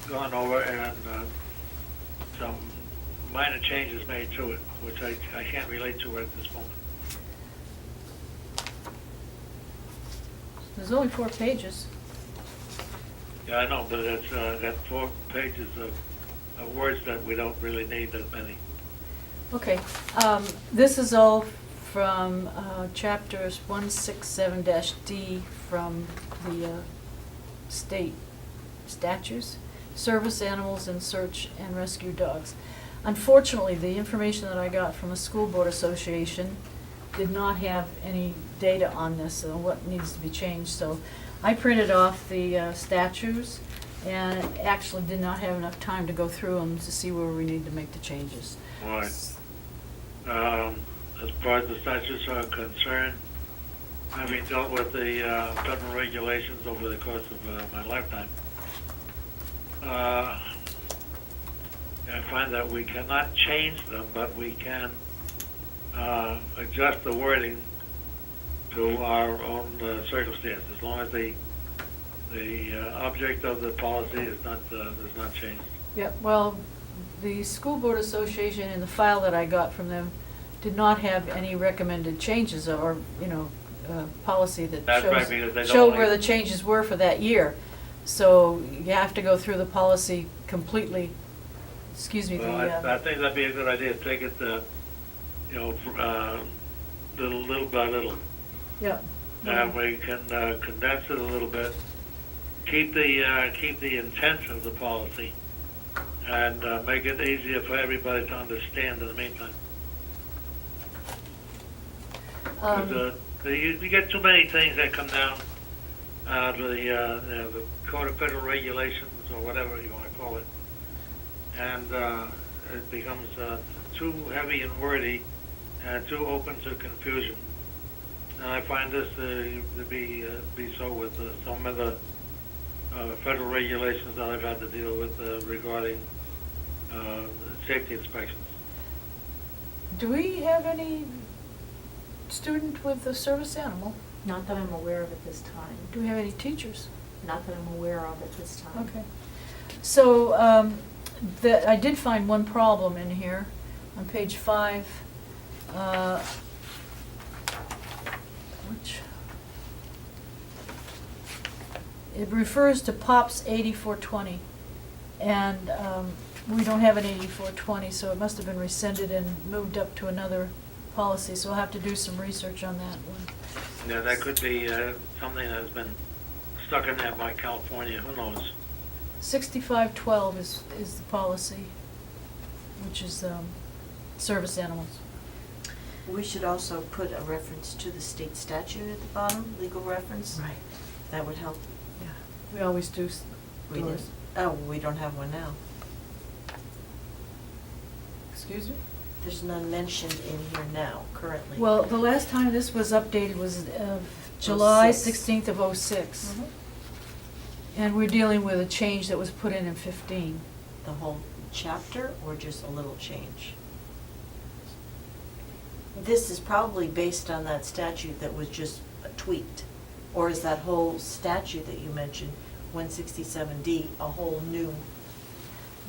Speaker 6: gone over and some minor changes made to it, which I can't relate to at this moment.
Speaker 1: there's only 4 pages.
Speaker 6: Yeah, I know, but it's got 4 pages of words that we don't really need that many.
Speaker 1: Okay, this is all from chapters 167-D from the state statutes, service animals and search and rescue dogs. Unfortunately, the information that I got from the School Board Association did not have any data on this and what needs to be changed. So I printed off the statutes and actually did not have enough time to go through them to see where we need to make the changes.
Speaker 6: Right. As far as the statutes are concerned, having dealt with the federal regulations over the course of my lifetime, I find that we cannot change them, but we can adjust the wording to our own circumstances, as long as the object of the policy is not changed.
Speaker 1: Yeah, well, the School Board Association in the file that I got from them did not have any recommended changes or, policy that
Speaker 6: That's right,
Speaker 1: shows,
Speaker 6: because they don't
Speaker 1: showed
Speaker 6: like-
Speaker 1: where the changes were for that year. So you have to go through the policy completely,
Speaker 6: Well, I think that'd be a good idea, take it, little by little.
Speaker 1: Yeah.
Speaker 6: And we can condense it a little bit, keep the intent of the policy, and make it easier for everybody to understand in the meantime. 'Cause, you get too many things that come down to the Code of Federal Regulations, or whatever you want to call it, and it becomes too heavy and wordy and too open to confusion. And I find this to be so with some of the federal regulations that I've had to deal with regarding safety inspections.
Speaker 1: Do we have any student with a service animal?
Speaker 4: Not that I'm aware of at this time.
Speaker 1: Do we have any teachers?
Speaker 4: Not that I'm aware of at this time.
Speaker 1: Okay. So, I did find one problem in here on page 5. It refers to POPS 8420, and we don't have an 8420, so it must have been rescinded and moved up to another policy, so we'll have to do some research on that one.
Speaker 6: Yeah, that could be something that's been stuck in there by California, who knows?
Speaker 1: 6512 is the policy, which is service animals.
Speaker 2: We should also put a reference to the state statute at the bottom, legal reference.
Speaker 1: Right.
Speaker 2: That would help.
Speaker 1: Yeah, we always do.
Speaker 2: We did.
Speaker 1: Doris.
Speaker 2: Oh, we don't have one now.
Speaker 1: Excuse me?
Speaker 2: There's none mentioned in here now, currently.
Speaker 1: Well, the last time this was updated was July
Speaker 2: 06.
Speaker 1: 16th of '06.
Speaker 2: Mhm.
Speaker 1: And we're dealing with a change that was put in 15.
Speaker 2: The whole chapter, or just a little change? This is probably based on that statute that was just tweaked. Or is that whole statute that you mentioned, 167D, a whole new?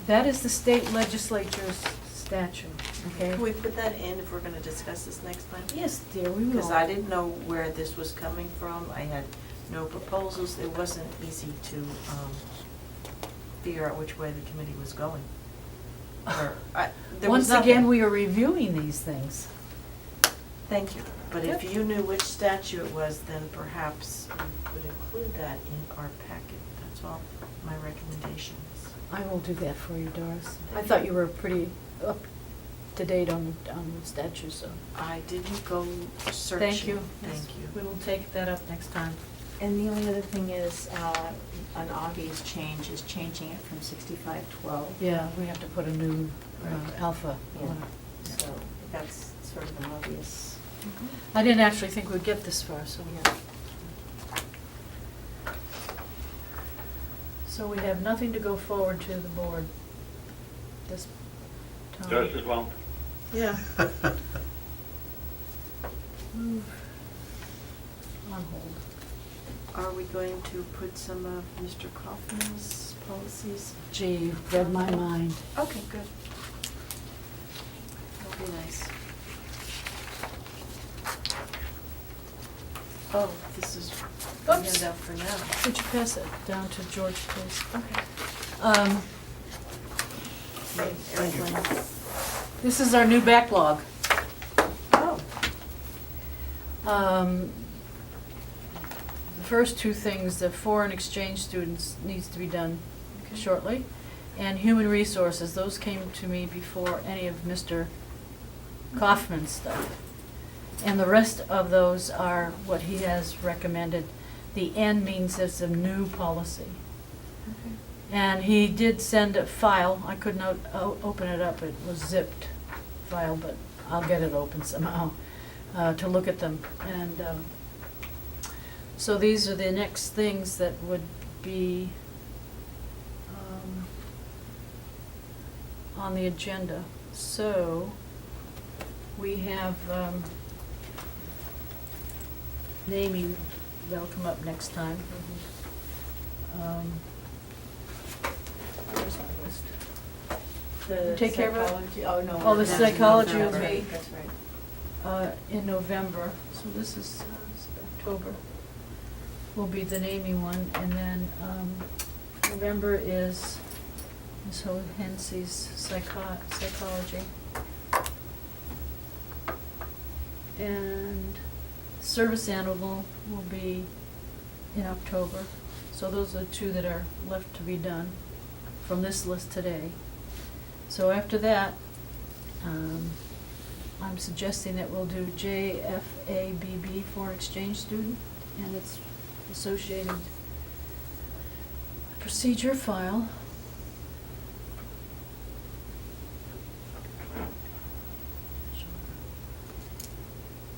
Speaker 1: That is the state legislature's statute, okay?
Speaker 2: Can we put that in if we're gonna discuss this next time?
Speaker 1: Yes, dear, we will.
Speaker 2: Because I didn't know where this was coming from. I had no proposals. It wasn't easy to figure out which way the committee was going. There was
Speaker 1: Once again,
Speaker 2: nothing.
Speaker 1: we are reviewing these things.
Speaker 2: Thank you. But if
Speaker 1: Yep.
Speaker 2: you knew which statute it was, then perhaps we could include that in our packet. That's all my recommendation is.
Speaker 1: I will do that for you, Doris. I thought you were pretty up to date on the statute, so.
Speaker 2: I didn't go searching.
Speaker 1: Thank you.
Speaker 2: Thank
Speaker 1: We
Speaker 2: you.
Speaker 1: will take that up next time.
Speaker 4: And the only other thing is, an obvious change is changing it from 6512.
Speaker 1: Yeah, we have to put a new alpha
Speaker 4: Yeah.
Speaker 1: on it.
Speaker 4: So that's sort of an obvious.
Speaker 1: I didn't actually think we'd get this far, so.
Speaker 4: Yeah.
Speaker 1: So we have nothing to go forward to the board this time.
Speaker 6: Just as well.
Speaker 1: Yeah. Move on hold.
Speaker 2: Are we going to put some of Mr. Kaufman's policies?
Speaker 1: Gee, you've read my mind.
Speaker 2: Okay, good. That'll be nice. Oh, this is the
Speaker 1: Oops.
Speaker 2: handout for now.
Speaker 1: Would you pass it down to George, please?
Speaker 2: Okay. Airplane.
Speaker 1: This is our new backlog.
Speaker 2: Oh,
Speaker 1: The first two things, the foreign exchange students needs to be done
Speaker 2: Okay.
Speaker 1: shortly. And human resources, those came to me before any of Mr. Kaufman's stuff. And the rest of those are what he has recommended. The N means it's a new policy.
Speaker 2: okay.
Speaker 1: And he did send a file, I could not open it up, it was zipped file, but I'll get it open somehow, to look at them. And so these are the next things that would be on the agenda. So we have naming, that'll come up next time. Where's my list?
Speaker 4: The
Speaker 1: Take care of it?
Speaker 4: psychology- Oh, no.
Speaker 1: Oh, the
Speaker 4: that's
Speaker 1: psychology
Speaker 4: another-
Speaker 1: will be-
Speaker 4: That's right.
Speaker 1: in November, so this is October, will be the naming one, and then November is Ms. Hensey's psychology. And service animal will be in October. So those are the two that are left to be done from this list today. So after that, I'm suggesting that we'll do JFABB, foreign exchange student, and its associated procedure file.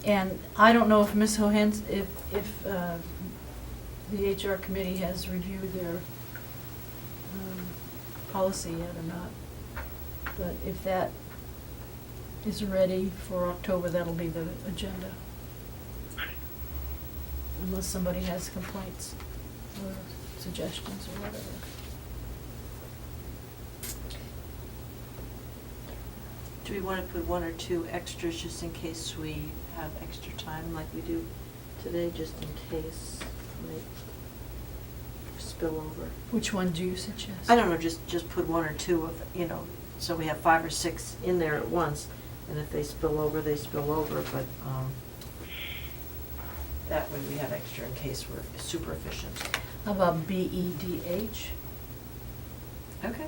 Speaker 1: And I don't know if Ms. Hohens, if the HR committee has reviewed their policy yet or not. But if that is ready for October, that'll be the agenda. Unless somebody has complaints or suggestions or whatever.
Speaker 2: Do we want to put one or two extras just in case we have extra time like we do today, just in case we spill over?
Speaker 1: Which one do you suggest?
Speaker 2: I don't know, just put one or two of, so we have 5 or 6 in there at once, and if they spill over, they spill over, but that way we have extra in case we're super efficient.
Speaker 1: How about BEDH?
Speaker 2: Okay.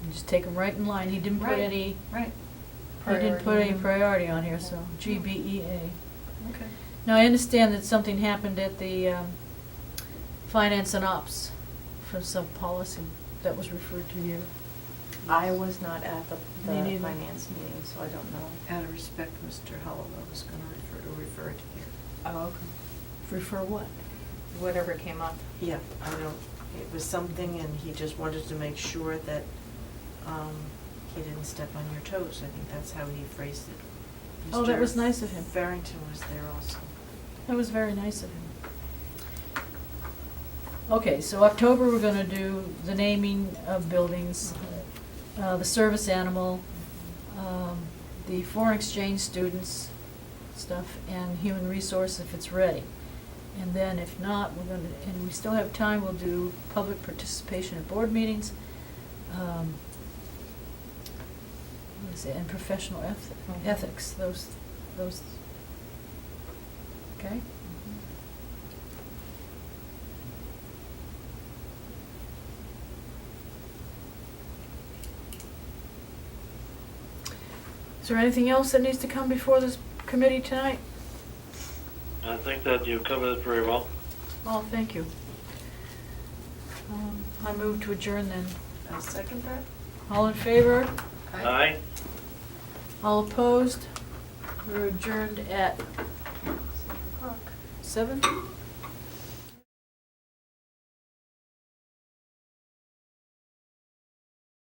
Speaker 1: You just take them right in line. He didn't put
Speaker 2: Right,
Speaker 1: any.
Speaker 2: right.
Speaker 1: He didn't put any priority on here, so GBEA. Okay. Now, I understand that something happened at the Finance and Ops for some policy that was referred to here.
Speaker 4: I was not at the
Speaker 1: Me neither.
Speaker 4: finance meeting, so I don't know.
Speaker 2: Out of respect, Mr. Hollowell was going to refer it here.
Speaker 4: Oh, okay.
Speaker 1: Refer what?
Speaker 4: Whatever came up.
Speaker 2: Yeah, it was something, and he just wanted to make sure that he didn't step on your toes. I think that's how he phrased it.
Speaker 1: Oh, that
Speaker 2: Mr.
Speaker 1: was nice of him.
Speaker 2: Farrington was there also.
Speaker 1: That was very nice of him. Okay, so October, we're gonna do the naming of buildings, the service animal, the foreign exchange students stuff, and human resource if it's ready. And then if not, and we still have time, we'll do public participation at board meetings, what is it, and professional ethics, those, okay? Is there anything else that needs to come before this committee tonight?
Speaker 6: I think that you covered it very well.
Speaker 1: Oh, thank you. I move to adjourn then.
Speaker 2: I'll second that.
Speaker 1: All in favor?
Speaker 6: Aye.
Speaker 1: All opposed? We're adjourned at 7?